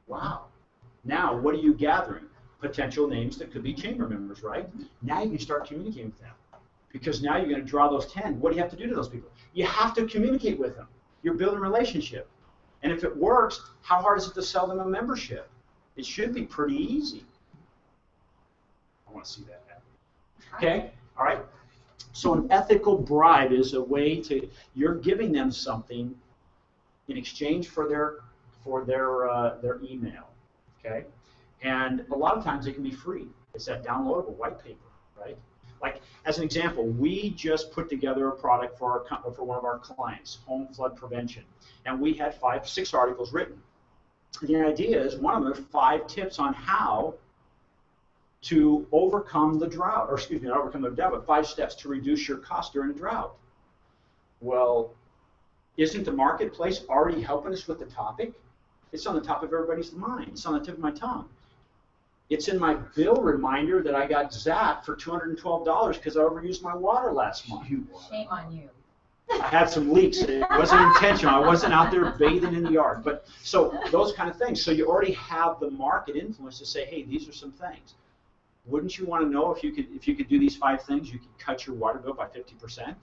Wow. Now, what are you gathering? Potential names that could be chamber members, right? Now you can start communicating with them. Because now you're going to draw those 10. What do you have to do to those people? You have to communicate with them. You're building a relationship. And if it works, how hard is it to sell them a membership? It should be pretty easy. I want to see that happen. Okay? All right? So an ethical bribe is a way to, you're giving them something in exchange for their email. Okay, and a lot of times it can be free. It's that downloadable white paper, right? Like as an example, we just put together a product for one of our clients, home flood prevention, and we had 5-6 articles written. The idea is one of them are 5 tips on how to overcome the drought, or excuse me, not overcome the drought, but 5 steps to reduce your cost during a drought. Well, isn't the marketplace already helping us with the topic? It's on the top of everybody's mind. It's on the tip of my tongue. It's in my bill reminder that I got zapped for $212 because I overused my water last month. Shame on you. I had some leaks. It wasn't intentional. I wasn't out there bathing in the yard. But so those kind of things. So you already have the market influence to say, hey, these are some things. Wouldn't you want to know if you could do these 5 things, you could cut your water bill by 50%?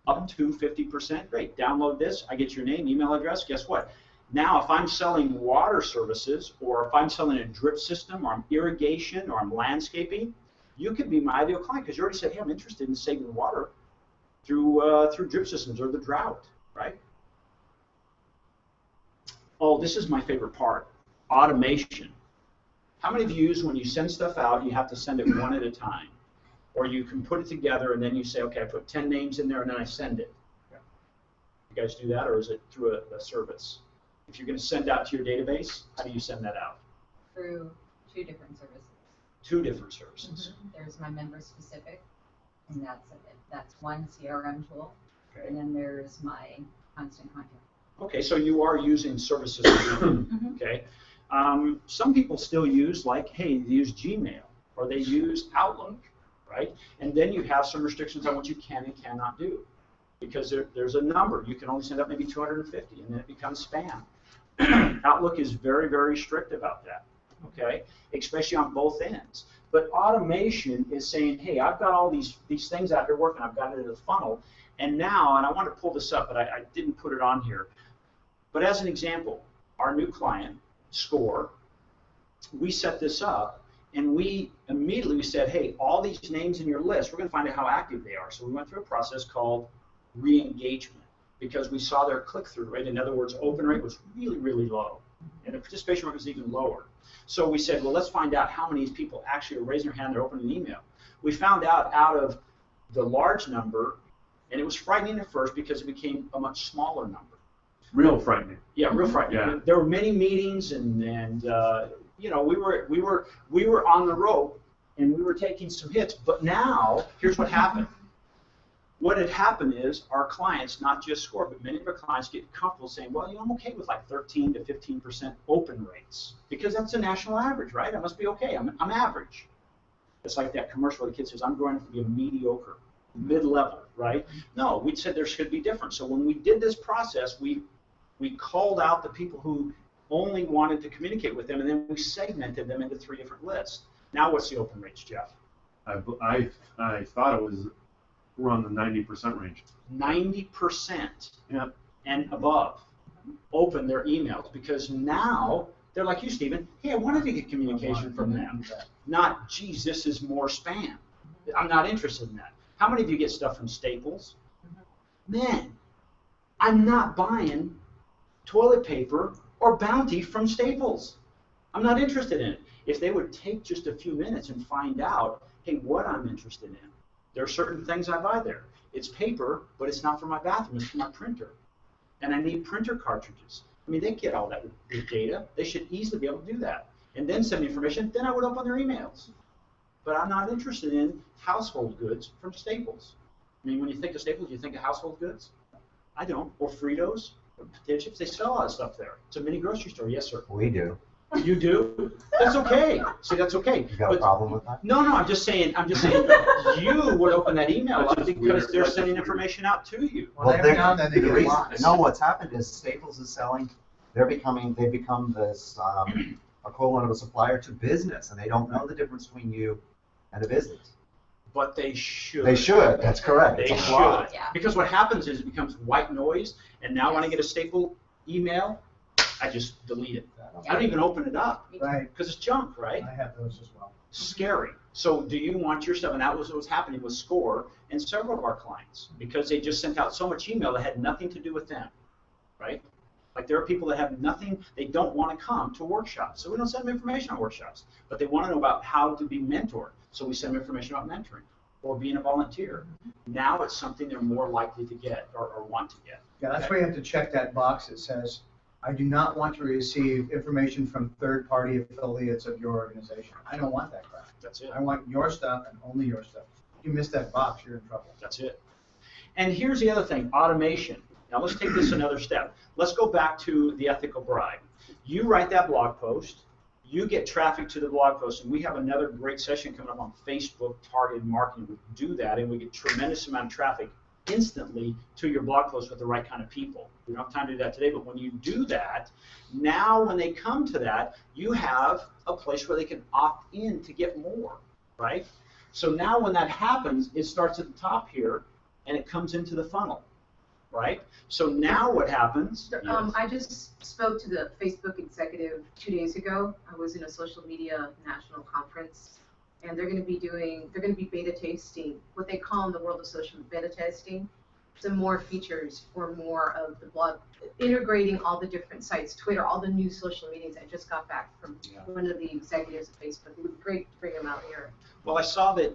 Up to 50%? Great. Download this. I get your name, email address. Guess what? Now, if I'm selling water services, or if I'm selling a drip system, or I'm irrigation, or I'm landscaping, you could be my ideal client because you already said, hey, I'm interested in saving water through drip systems or the drought, right? Oh, this is my favorite part, automation. How many of you use when you send stuff out, you have to send it one at a time? Or you can put it together and then you say, okay, I put 10 names in there and then I send it. You guys do that, or is it through a service? If you're going to send out to your database, how do you send that out? Through 2 different services. 2 different services. There's my member specific, and that's one CRM tool. Okay. And then there's my constant contact. Okay, so you are using services. Okay. Some people still use, like, hey, they use Gmail or they use Outlook, right? And then you have some restrictions on what you can and cannot do. Because there's a number. You can only send out maybe 250, and then it becomes spam. Outlook is very, very strict about that, okay? Especially on both ends. But automation is saying, hey, I've got all these things out here working. I've got it in a funnel. And now, and I want to pull this up, but I didn't put it on here. But as an example, our new client, Score, we set this up, and we immediately said, hey, all these names in your list, we're going to find out how active they are. So we went through a process called re-engagement, because we saw their click-through rate. In other words, open rate was really, really low, and the participation rate was even lower. So we said, well, let's find out how many people actually are raising their hand, they're opening an email. We found out of the large number, and it was frightening at first because it became a much smaller number. Real frightening. Yeah, real frightening. Yeah. There were many meetings, and you know, we were on the rope, and we were taking some hits. But now, here's what happened. What had happened is our clients, not just Score, but many of our clients get comfortable saying, well, you know, I'm okay with like 13 to 15% open rates because that's the national average, right? I must be okay. I'm average. It's like that commercial where the kid says, I'm going to be a mediocre, mid-level, right? No, we said there should be difference. So when we did this process, we called out the people who only wanted to communicate with them, and then we segmented them into 3 different lists. Now what's the open rates, Jeff? I thought it was around the 90% range. 90%. Yep. And above open their emails, because now they're like you, Stephen. Hey, I wanted to get communication from them. Not, geez, this is more spam. I'm not interested in that. How many of you get stuff from Staples? Man, I'm not buying toilet paper or Bounty from Staples. I'm not interested in it. If they would take just a few minutes and find out, hey, what I'm interested in. There are certain things I buy there. It's paper, but it's not for my bathroom. It's for my printer. And I need printer cartridges. I mean, they get all that with data. They should easily be able to do that. And then send me information. Then I would open their emails. But I'm not interested in household goods from Staples. I mean, when you think of Staples, you think of household goods? I don't. Or Fritos, or potato chips. They sell a lot of stuff there. It's a mini grocery store. Yes, sir. We do. You do? That's okay. See, that's okay. You got a problem with that? No, I'm just saying you would open that email up because they're sending information out to you. Well, the reason, no, what's happened is Staples is selling, they've become this equivalent of a supplier to business, and they don't know the difference between you and a business. But they should. They should, that's correct. They It's a should. flaw. Yeah. Because what happens is it becomes white noise, and now when I Yes. get a Staple email, I just delete it. Yeah. I don't even open it up Right, because it's junk, right? I have those as well. Scary. So do you want your stuff? And that was what was happening with Score and several of our clients, because they just sent out so much email that had nothing to do with them, right? Like there are people that have nothing, they don't want to come to workshops. So we don't send them information on workshops, but they want to know about how to be mentored. So we send them information about mentoring or being a volunteer. Now it's something they're more likely to get or want to get. Yeah, that's why you have to check that box that says, I do not want to receive information from third-party affiliates of your organization. I don't want that crap. That's it. I want your stuff and only your stuff. If you miss that box, you're in trouble. That's it. And here's the other thing, automation. Now let's take this another step. Let's go back to the ethical bribe. You write that blog post, you get traffic to the blog post, and we have another great session coming up on Facebook targeted marketing. We do that, and we get tremendous amount of traffic instantly to your blog post with the right kind of people. We don't have time to do that today, but when you do that, now when they come to that, you have a place where they can opt in to get more, right? So now when that happens, it starts at the top here, and it comes into the funnel, right? So now what happens? I just spoke to the Facebook executive 2 days ago. I was in a social media national conference, and they're going to be beta testing, what they call in the world of social beta testing, some more features for more of the blog, integrating all the different sites, Twitter, all the new social medias. I just got back from one of the executives of Facebook. It would be great to bring them out here. Well, I saw that,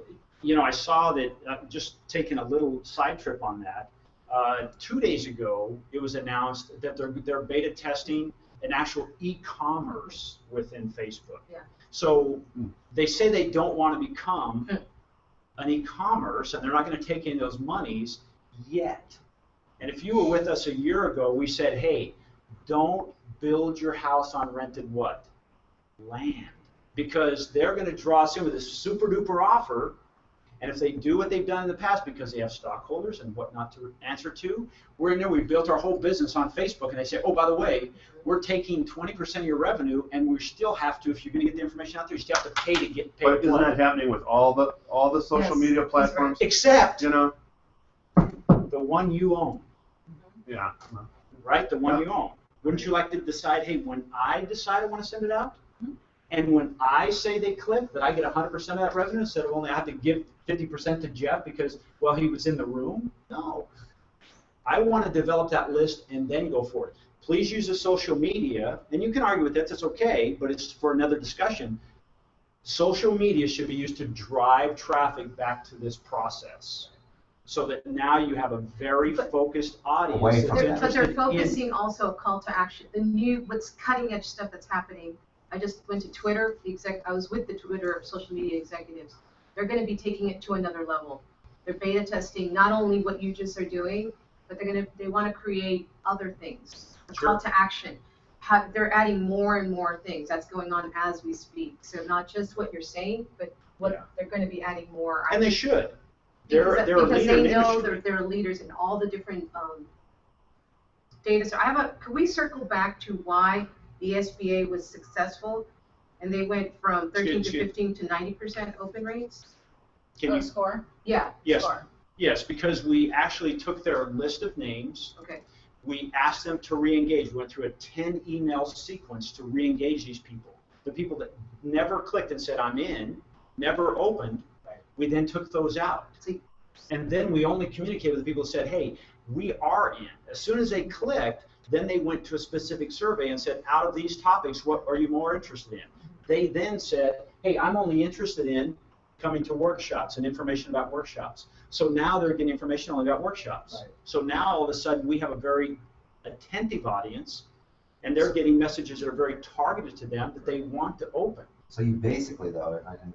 just taking a little side trip on that, 2 days ago, it was announced that they're beta testing an actual e-commerce within Facebook. Yeah. So they say they don't want to become an e-commerce, and they're not going to take any of those monies yet. And if you were with us a year ago, we said, hey, don't build your house on rented what? Land. Because they're going to draw us in with this super duper offer, and if they do what they've done in the past because they have stockholders and whatnot to answer to, we're in there, we built our whole business on Facebook, and they say, oh, by the way, we're taking 20% of your revenue, and we still have to, if you're going to get the information out there, you still have to pay to get paid. But isn't that happening with all the social media platforms? Except You know? the one you own, Yeah. right? The one you own. Wouldn't you like to decide, hey, when I decide I want to send it out, and when I say they click, that I get 100% of that revenue instead of only I have to give 50% to Jeff because, well, he was in the room? No. I want to develop that list and then go for it. Please use the social media, and you can argue with that, that's okay, but it's for another discussion. Social media should be used to drive traffic back to this process, so that now you have a very focused audience. Away from that's But they're interested focusing also call to action. The new, what's cutting edge stuff that's happening. I just went to Twitter. I was with the Twitter social media executives. They're going to be taking it to another level. They're beta testing not only what you just are doing, but they want to create other things. A call to action. They're adding more and more things. That's going on as we speak. So not just what you're saying, but what they're going to be adding more. And they should. They're a Because leader they in know industry. they're leaders in all the different data. So could we circle back to why the SBA was successful, and they went from 13 to 15 to 90% open rates? Can you? Score? Yeah. Yes. Score. Yes, because we actually took their list of names. Okay. We asked them to re-engage. We went through a 10 email sequence to re-engage these people. The people that never clicked and said, I'm in, never opened, we then took those out. See. And then we only communicated with the people who said, hey, we are in. As soon as they clicked, then they went to a specific survey and said, out of these topics, what are you more interested in? They then said, hey, I'm only interested in coming to workshops and information about workshops. So now they're getting information only about workshops. Right. So now all of a sudden we have a very attentive audience, and they're getting messages that are very targeted to them that they want to open. So you basically, though, and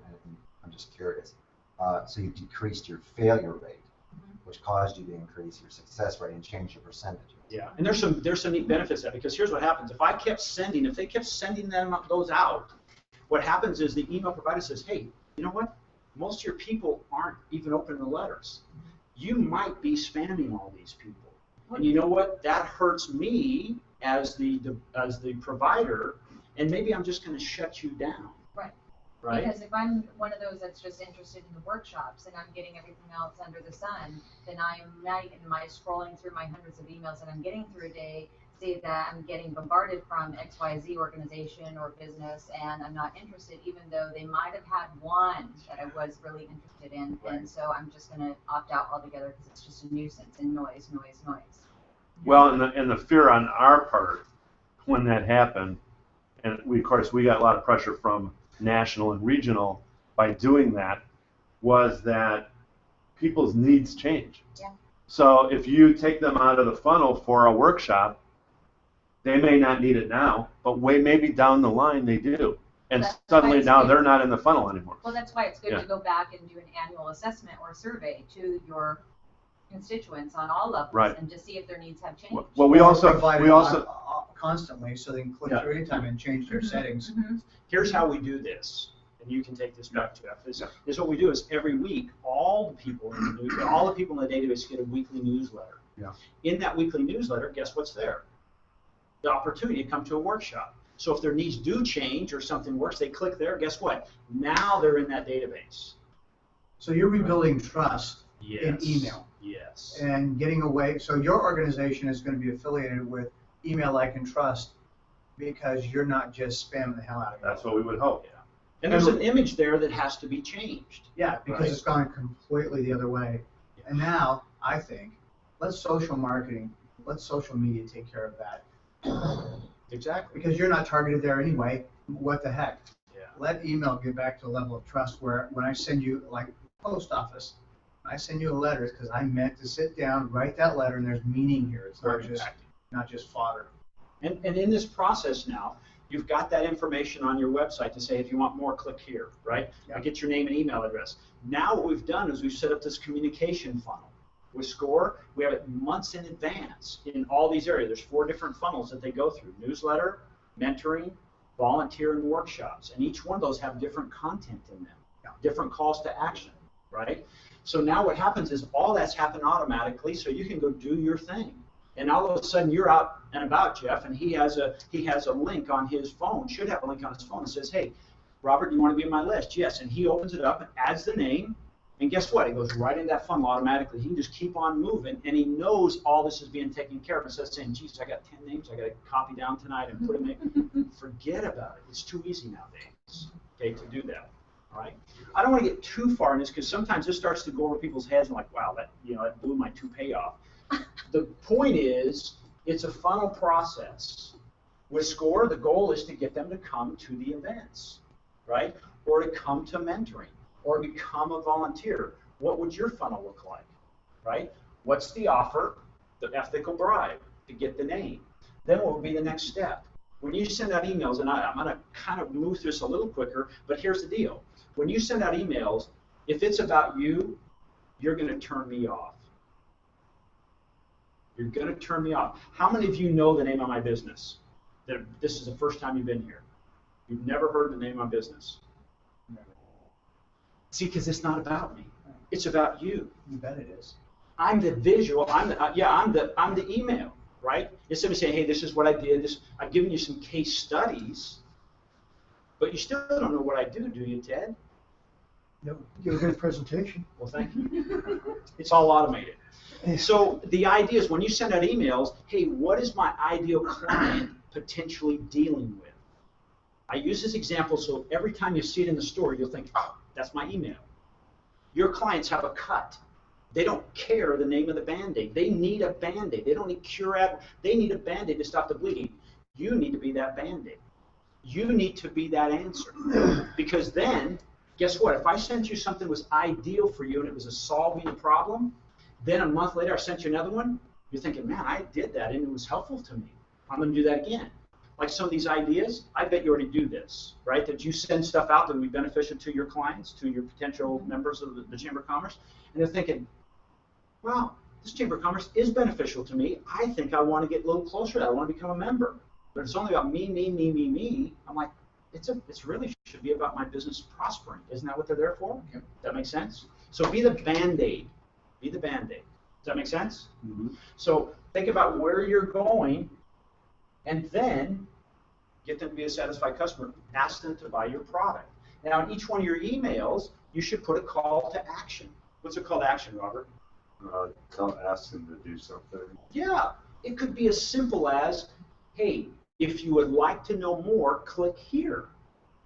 I'm just curious, so you decreased your failure rate, which caused you to increase your success rate and change your percentages. Yeah, and there's some neat benefits to that, because here's what happens. If they kept sending those out, what happens is the email provider says, hey, you know what? Most of your people aren't even opening the letters. You might be spamming all these people. And you know what? That hurts me as the provider, and maybe I'm just going to shut you down. Right? Because if I'm one of those that's just interested in the workshops and I'm getting everything else under the sun, then my scrolling through my hundreds of emails that I'm getting through a day say that I'm getting bombarded from XYZ organization or business, and I'm not interested, even though they might have had one that I was really interested in. Right. And so I'm just going to opt out altogether because it's just a nuisance and noise. Well, and the fear on our part when that happened, and of course we got a lot of pressure from national and regional by doing that, was that people's needs change. Yeah. So if you take them out of the funnel for a workshop, They may not need it now, but maybe down the line they do. And That's suddenly why it's now good. they're not in the funnel anymore. Well, that's why it's good Yeah. to go back and do an annual assessment or survey to your constituents on all levels Right. and just see if their needs have changed. Well, we also Constantly, so they can click Yeah. through anytime and change their Mhm. settings. Mhm. Here's how we do this, and you can take this back, Jeff. Yeah. Is what we do is every week, all the people in the database get a weekly newsletter. Yeah. In that weekly newsletter, guess what's there? The opportunity to come to a workshop. So if their needs do change or something works, they click there. Guess what? Now they're in that database. So you're rebuilding trust in Yes. email Yes. and getting away. So your organization is going to be affiliated with Email Like and Trust because you're not just spamming the hell out of it. that's what we would hope. Yeah. And there's an image there that has to be changed. Yeah, because Right. it's gone completely the other way. And now I think let social media take care of that. Exactly. Because you're not targeted there anyway. What the heck? Yeah. Let email get back to a level of trust where when I send you, like post office, I send you a letter because I meant to sit down, write that letter, and there's meaning here. It's not just fodder. And in this process now, you've got that information on your website to say, if you want more, click here, right? Yeah. Get your name and email address. Now what we've done is we've set up this communication funnel. With SCORE, we have it months in advance in all these areas. There's 4 different funnels that they go through: newsletter, mentoring, volunteer, and workshops. And each one of those have different content in them, different calls to action, right? So now what happens is all that's happened automatically, so you can go do your thing. And all of a sudden you're out and about, Jeff, and he has a link on his phone, should have a link on his phone that says, hey, Robert, do you want to be on my list? Yes. And he opens it up and adds the name. And guess what? It goes right into that funnel automatically. He can just keep on moving, and he knows all this is being taken care of. Instead of saying, geez, I got 10 names I got to copy down tonight and put them in. Forget about it. It's too easy nowadays, okay, to do that. All right? I don't want to get too far in this because sometimes this starts to go over people's heads and like, wow, that blew my toupee off. The point is, it's a funnel process. With SCORE, the goal is to get them to come to the events, right? Or to come to mentoring, or become a volunteer. What would your funnel look like, right? What's the offer, the ethical bribe, to get the name? Then what would be the next step? When you send out emails, and I'm going to kind of move through this a little quicker, but here's the deal. When you send out emails, if it's about you, you're going to turn me off. You're going to turn me off. How many of you know the name of my business? That this is the first time you've been here. You've never heard the name of my business. See, because it's not about me. It's about you. You bet it is. I'm the visual. I'm the email, right? Instead of saying, hey, this is what I did. I've given you some case studies, but you still don't know what I do you, Ted? No, give a good presentation. Well, thank you. It's all automated. So the idea is when you send out emails, hey, what is my ideal client potentially dealing with? I use this example so every time you see it in the store, you'll think, oh, that's my email. Your clients have a cut. They don't care the name of the Band-Aid. They need a Band-Aid. They don't need Curad. They need a Band-Aid to stop the bleeding. You need to be that Band-Aid. You need to be that answer. Because then, guess what? If I sent you something that was ideal for you and it was a solving a problem, then a month later I sent you another one, you're thinking, man, I did that and it was helpful to me. I'm going to do that again. Like some of these ideas, I bet you already do this, right? That you send stuff out that would be beneficial to your clients, to your potential members of the Chamber of Commerce, and they're thinking, wow, this Chamber of Commerce is beneficial to me. I think I want to get a little closer to that. I want to become a member. But it's only about me, me, me, me, me. I'm like, it's really should be about my business prospering. Isn't that what they're there for? Okay. That makes sense? So be the Band-Aid. Be the Band-Aid. Does that make sense? Mm-hmm. So think about where you're going, and then get them to be a satisfied customer. Ask them to buy your product. Now, in each one of your emails, you should put a call to action. What's a call to action, Robert? Ask them to do something. Yeah, it could be as simple as, hey, if you would like to know more, click here.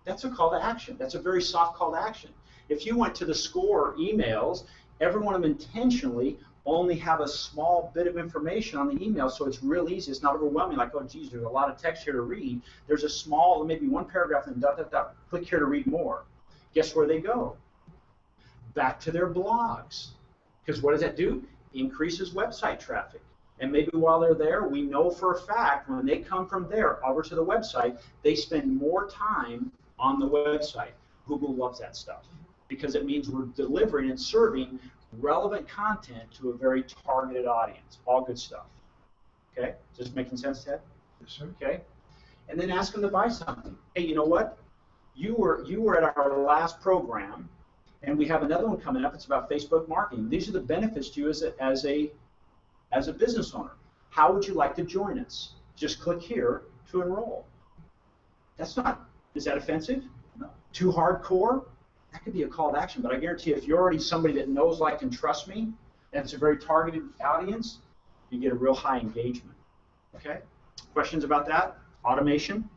That's a call to action. That's a very soft call to action. If you went to the SCORE emails, every one of them intentionally only have a small bit of information on the email, so it's real easy. It's not overwhelming, like, oh, geez, there's a lot of text here to read. There's a small, maybe one paragraph, and dot, dot, dot. Click here to read more. Guess where they go? Back to their blogs. Because what does that do? Increases website traffic. And maybe while they're there, we know for a fact when they come from there over to the website, they spend more time on the website. Google loves that stuff because it means we're delivering and serving relevant content to a very targeted audience. All good stuff. Okay? Is this making sense, Ted? Yes, sir. Okay? And then ask them to buy something. Hey, you know what? You were at our last program, and we have another one coming up. It's about Facebook marketing. These are the benefits to you as a business owner. How would you like to join us? Just click here to enroll. That's not, is that offensive? No. Too hardcore? That could be a call to action, but I guarantee you, if you're already somebody that knows, like, and trusts me, and it's a very targeted audience, you get a real high engagement. Okay? Questions about that? Automation?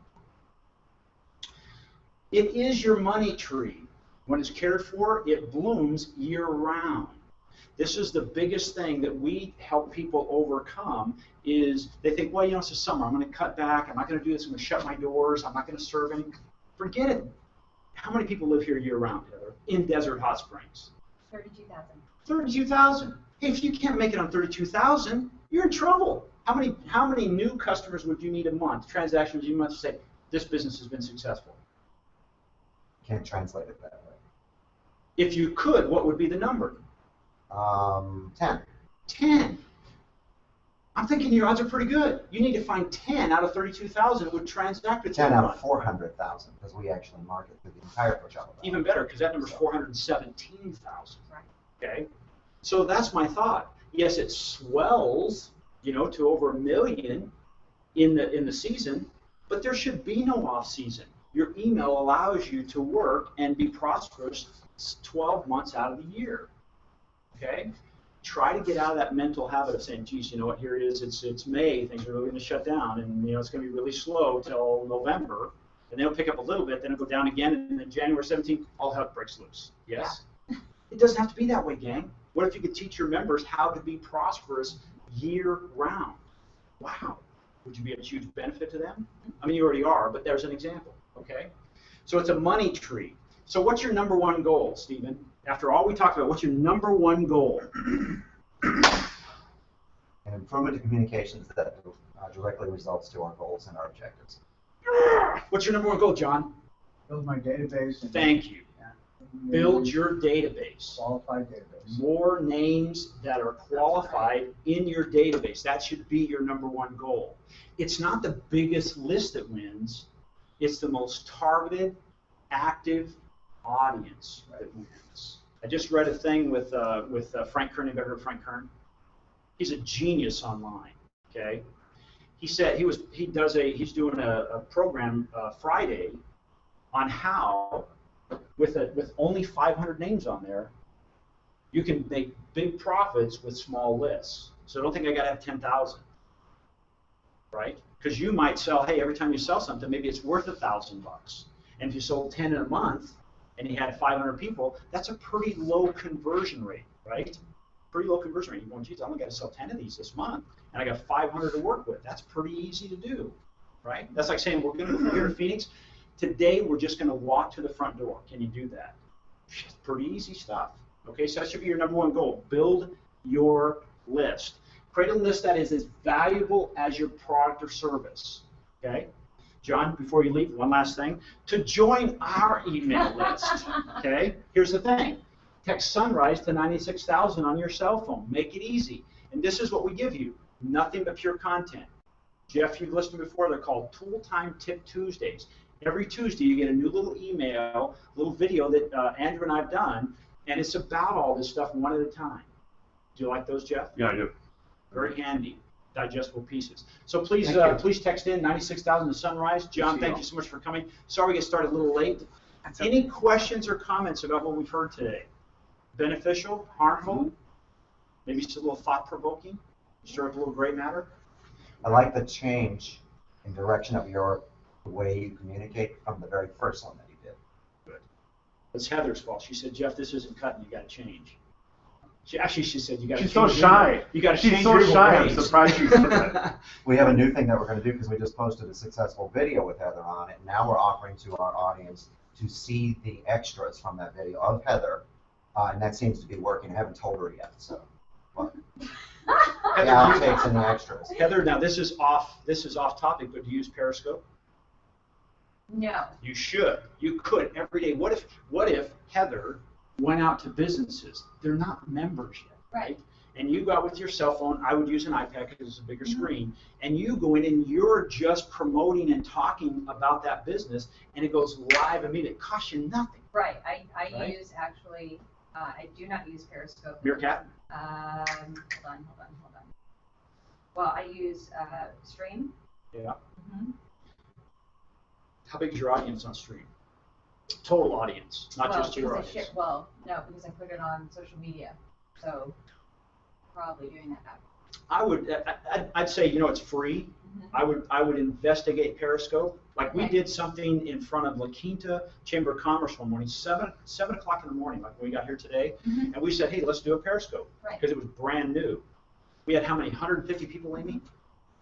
It is your money tree. When it's cared for, it blooms year-round. This is the biggest thing that we help people overcome is they think, well, you know, it's the summer. I'm going to cut back. I'm not going to do this. I'm going to shut my doors. I'm not going to serve any. Forget it. How many people live here year-round, Heather, in Desert Hot Springs? 32,000. 32,000. Hey, if you can't make it on 32,000, you're in trouble. How many new customers would you need a month, transactions you must say, this business has been successful? Can't translate it that way. If you could, what would be the number? 10. 10. I'm thinking your odds are pretty good. You need to find 10 out of 32,000 that would transact with 10 you. out of 400,000 because we actually market through the entire Coachella Valley. Even better, because that number is 417,000. Right. Okay, so that's my thought. Yes, it swells, you know, to over 1 million in the season, but there should be no off season. Your email allows you to work and be prosperous 12 months out of the year. Okay, try to get out of that mental habit of saying, geez, you know what, here it is, it's May, things are really going to shut down, and you know it's going to be really slow till November, and then it'll pick up a little bit, then it'll go down again, and then January 17th, all hell breaks loose. Yes? Yeah. It doesn't have to be that way, gang. What if you could teach your members how to be prosperous year-round? Wow. Would you be a huge benefit to them? I mean, you already are, but there's an example, okay? So it's a money tree. So what's your number one goal, Stephen? After all we talked about, what's your number one goal? An improvement to communications that directly results to our goals and our objectives. What's your number one goal, John? Build my database. And Thank you. Build your database. Qualified database. More names that are qualified in your database. That should be your number one goal. It's not the biggest list that wins. It's the most targeted, active audience that wins. I just read a thing with Frank Kern. Have you ever heard of Frank Kern? He's a genius online. Okay, he said he's doing a program Friday on how with only 500 names on there, you can make big profits with small lists. So don't think I got to have 10,000, right? Because you might sell, hey, every time you sell something, maybe it's worth $1,000. And if you sold 10 in a month and you had 500 people, that's a pretty low conversion rate, right? Pretty low conversion rate. You're going, geez, I only got to sell 10 of these this month, and I got 500 to work with. That's pretty easy to do, right? That's like saying we're going to move here to Phoenix. Today, we're just going to walk to the front door. Can you do that? It's pretty easy stuff. Okay, so that should be your number one goal. Build your list. Create a list that is as valuable as your product or service. Okay? John, before you leave, one last thing. To join our email list, okay, here's the thing. Text Sunrise to 96,000 on your cell phone. Make it easy. And this is what we give you. Nothing but pure content. Jeff, you've listened before. They're called Tool Time Tip Tuesdays. Every Tuesday, you get a new little email, little video that Andrew and I have done, and it's about all this stuff one at a time. Do you like those, Jeff? Yeah, I do. Very handy, digestible pieces. So please, please text in 96,000 to Sunrise. John, thank you so much for coming. Sorry we get started a little late. Any questions or comments about what we've heard today? Beneficial, harmful, maybe just a little thought-provoking, stir up a little gray matter? I like the change in direction of the way you communicate from the very first one that you did. Good. It's Heather's fault. She said, Jeff, this isn't cutting. You got to change. She said, you got to change. She's so shy. You got to change. She's so shy. I'm surprised she said that. We have a new thing that we're going to do because we just posted a successful video with Heather on it. Now we're offering to our audience to see the extras from that video of Heather, and that seems to be working. I haven't told her yet, so. But. Heather, outtakes and the extras. Heather, now this is off topic, but do you use Periscope? No. You should. You could every day. What if Heather went out to businesses? They're not members yet, right? And you go out with your cell phone. I would use an iPad because it's a bigger screen. And you go in and you're just promoting and talking about that business, and it goes live immediately. It costs you nothing. Right. I use actually. I do not use Periscope. Meerkat? Hold on. Well, I use Stream. Yeah. Mm-hmm. How big is your audience on Stream? Total audience, not just your audience. No, because I put it on social media, so probably doing that. I'd say, it's free. Mm-hmm. I would investigate Periscope. Like we Okay. did something in front of La Quinta Chamber of Commerce one morning, 7 o'clock in the morning, like when we got here today, Mm-hmm. and we said, hey, let's do a Periscope Right. because it was brand new. We had how many? 150 people, Amy,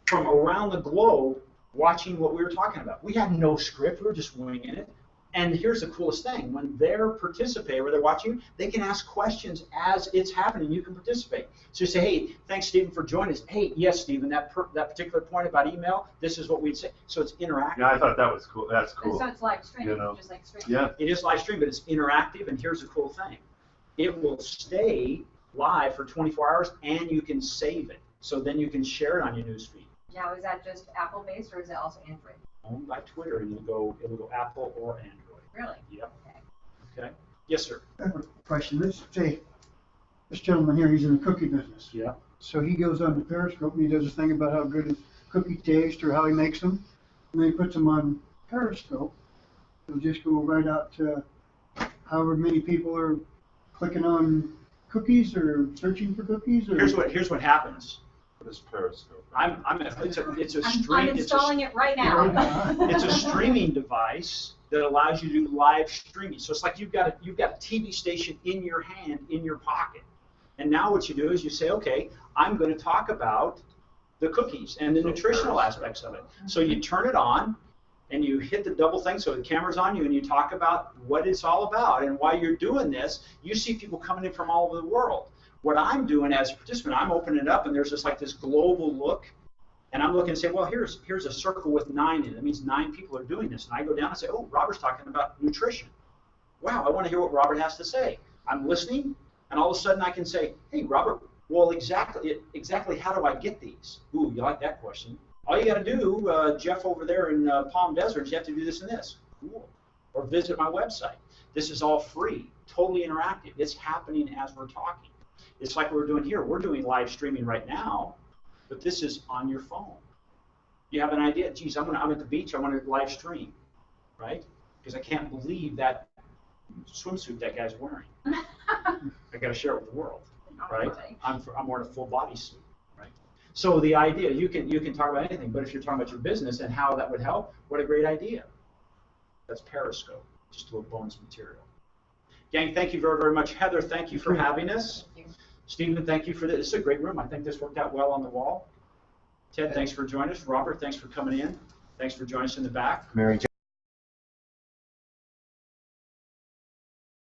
from around the globe watching what we were talking about. We had no script. We were just winging it. And here's the coolest thing. When they're participating, where they're watching, they can ask questions as it's happening. You can participate. So you say, hey, thanks, Stephen, for joining us. Hey, yes, Stephen, that particular point about email, this is what we'd say. So it's interactive. Yeah, I thought that was cool. That's cool. So it's live streaming, You know. just like streaming. Yeah. It is live stream, but it's interactive. And here's the cool thing. It will stay live for 24 hours, and you can save it. So then you can share it on your newsfeed. Now, is that just Apple-based, or is it also Android? Owned by Twitter, and it'll go Apple or Android. Really? Yep. Okay. Okay. Yes, sir. I have a question. Let's say this gentleman here, he's in the cookie business. Yeah. So he goes on to Periscope and he does a thing about how good his cookie taste or how he makes them. And then he puts them on Periscope. It'll just go right out to however many people are clicking on cookies or searching for cookies. Or Here's what happens. What is Periscope? It's a I'm stream. installing it right now. It's a streaming device that allows you to do live streaming. So it's like you've got a TV station in your hand, in your pocket. And now what you do is you say, okay, I'm going to talk about the cookies and the nutritional aspects of it. So you turn it on and you hit the double thing so the camera's on you and you talk about what it's all about. And while you're doing this, you see people coming in from all over the world. What I'm doing as a participant, I'm opening it up and there's just like this global look. And I'm looking and say, well, here's a circle with 9 in it. That means 9 people are doing this. And I go down and say, oh, Robert's talking about nutrition. Wow, I want to hear what Robert has to say. I'm listening, and all of a sudden I can say, hey, Robert, well, exactly how do I get these? Ooh, you like that question. All you got to do, Jeff over there in Palm Desert, is you have to do this and this. Cool. Or visit my website. This is all free, totally interactive. It's happening as we're talking. It's like we're doing here. We're doing live streaming right now. But this is on your phone. You have an idea. Geez, I'm at the beach. I want to live stream, right? Because I can't believe that swimsuit that guy's wearing. I got to share it with the world, right? I'm wearing a full body suit, right? So the idea, you can talk about anything, but if you're talking about your business and how that would help, what a great idea. That's Periscope, just a little bonus material. Gang, thank you very, very much. Heather, thank you for having us. Thank you. Stephen, thank you for this. This is a great room. I think this worked out well on the wall. Ted, thanks for joining us. Robert, thanks for coming in. Thanks for joining us in the back. Mary Jo.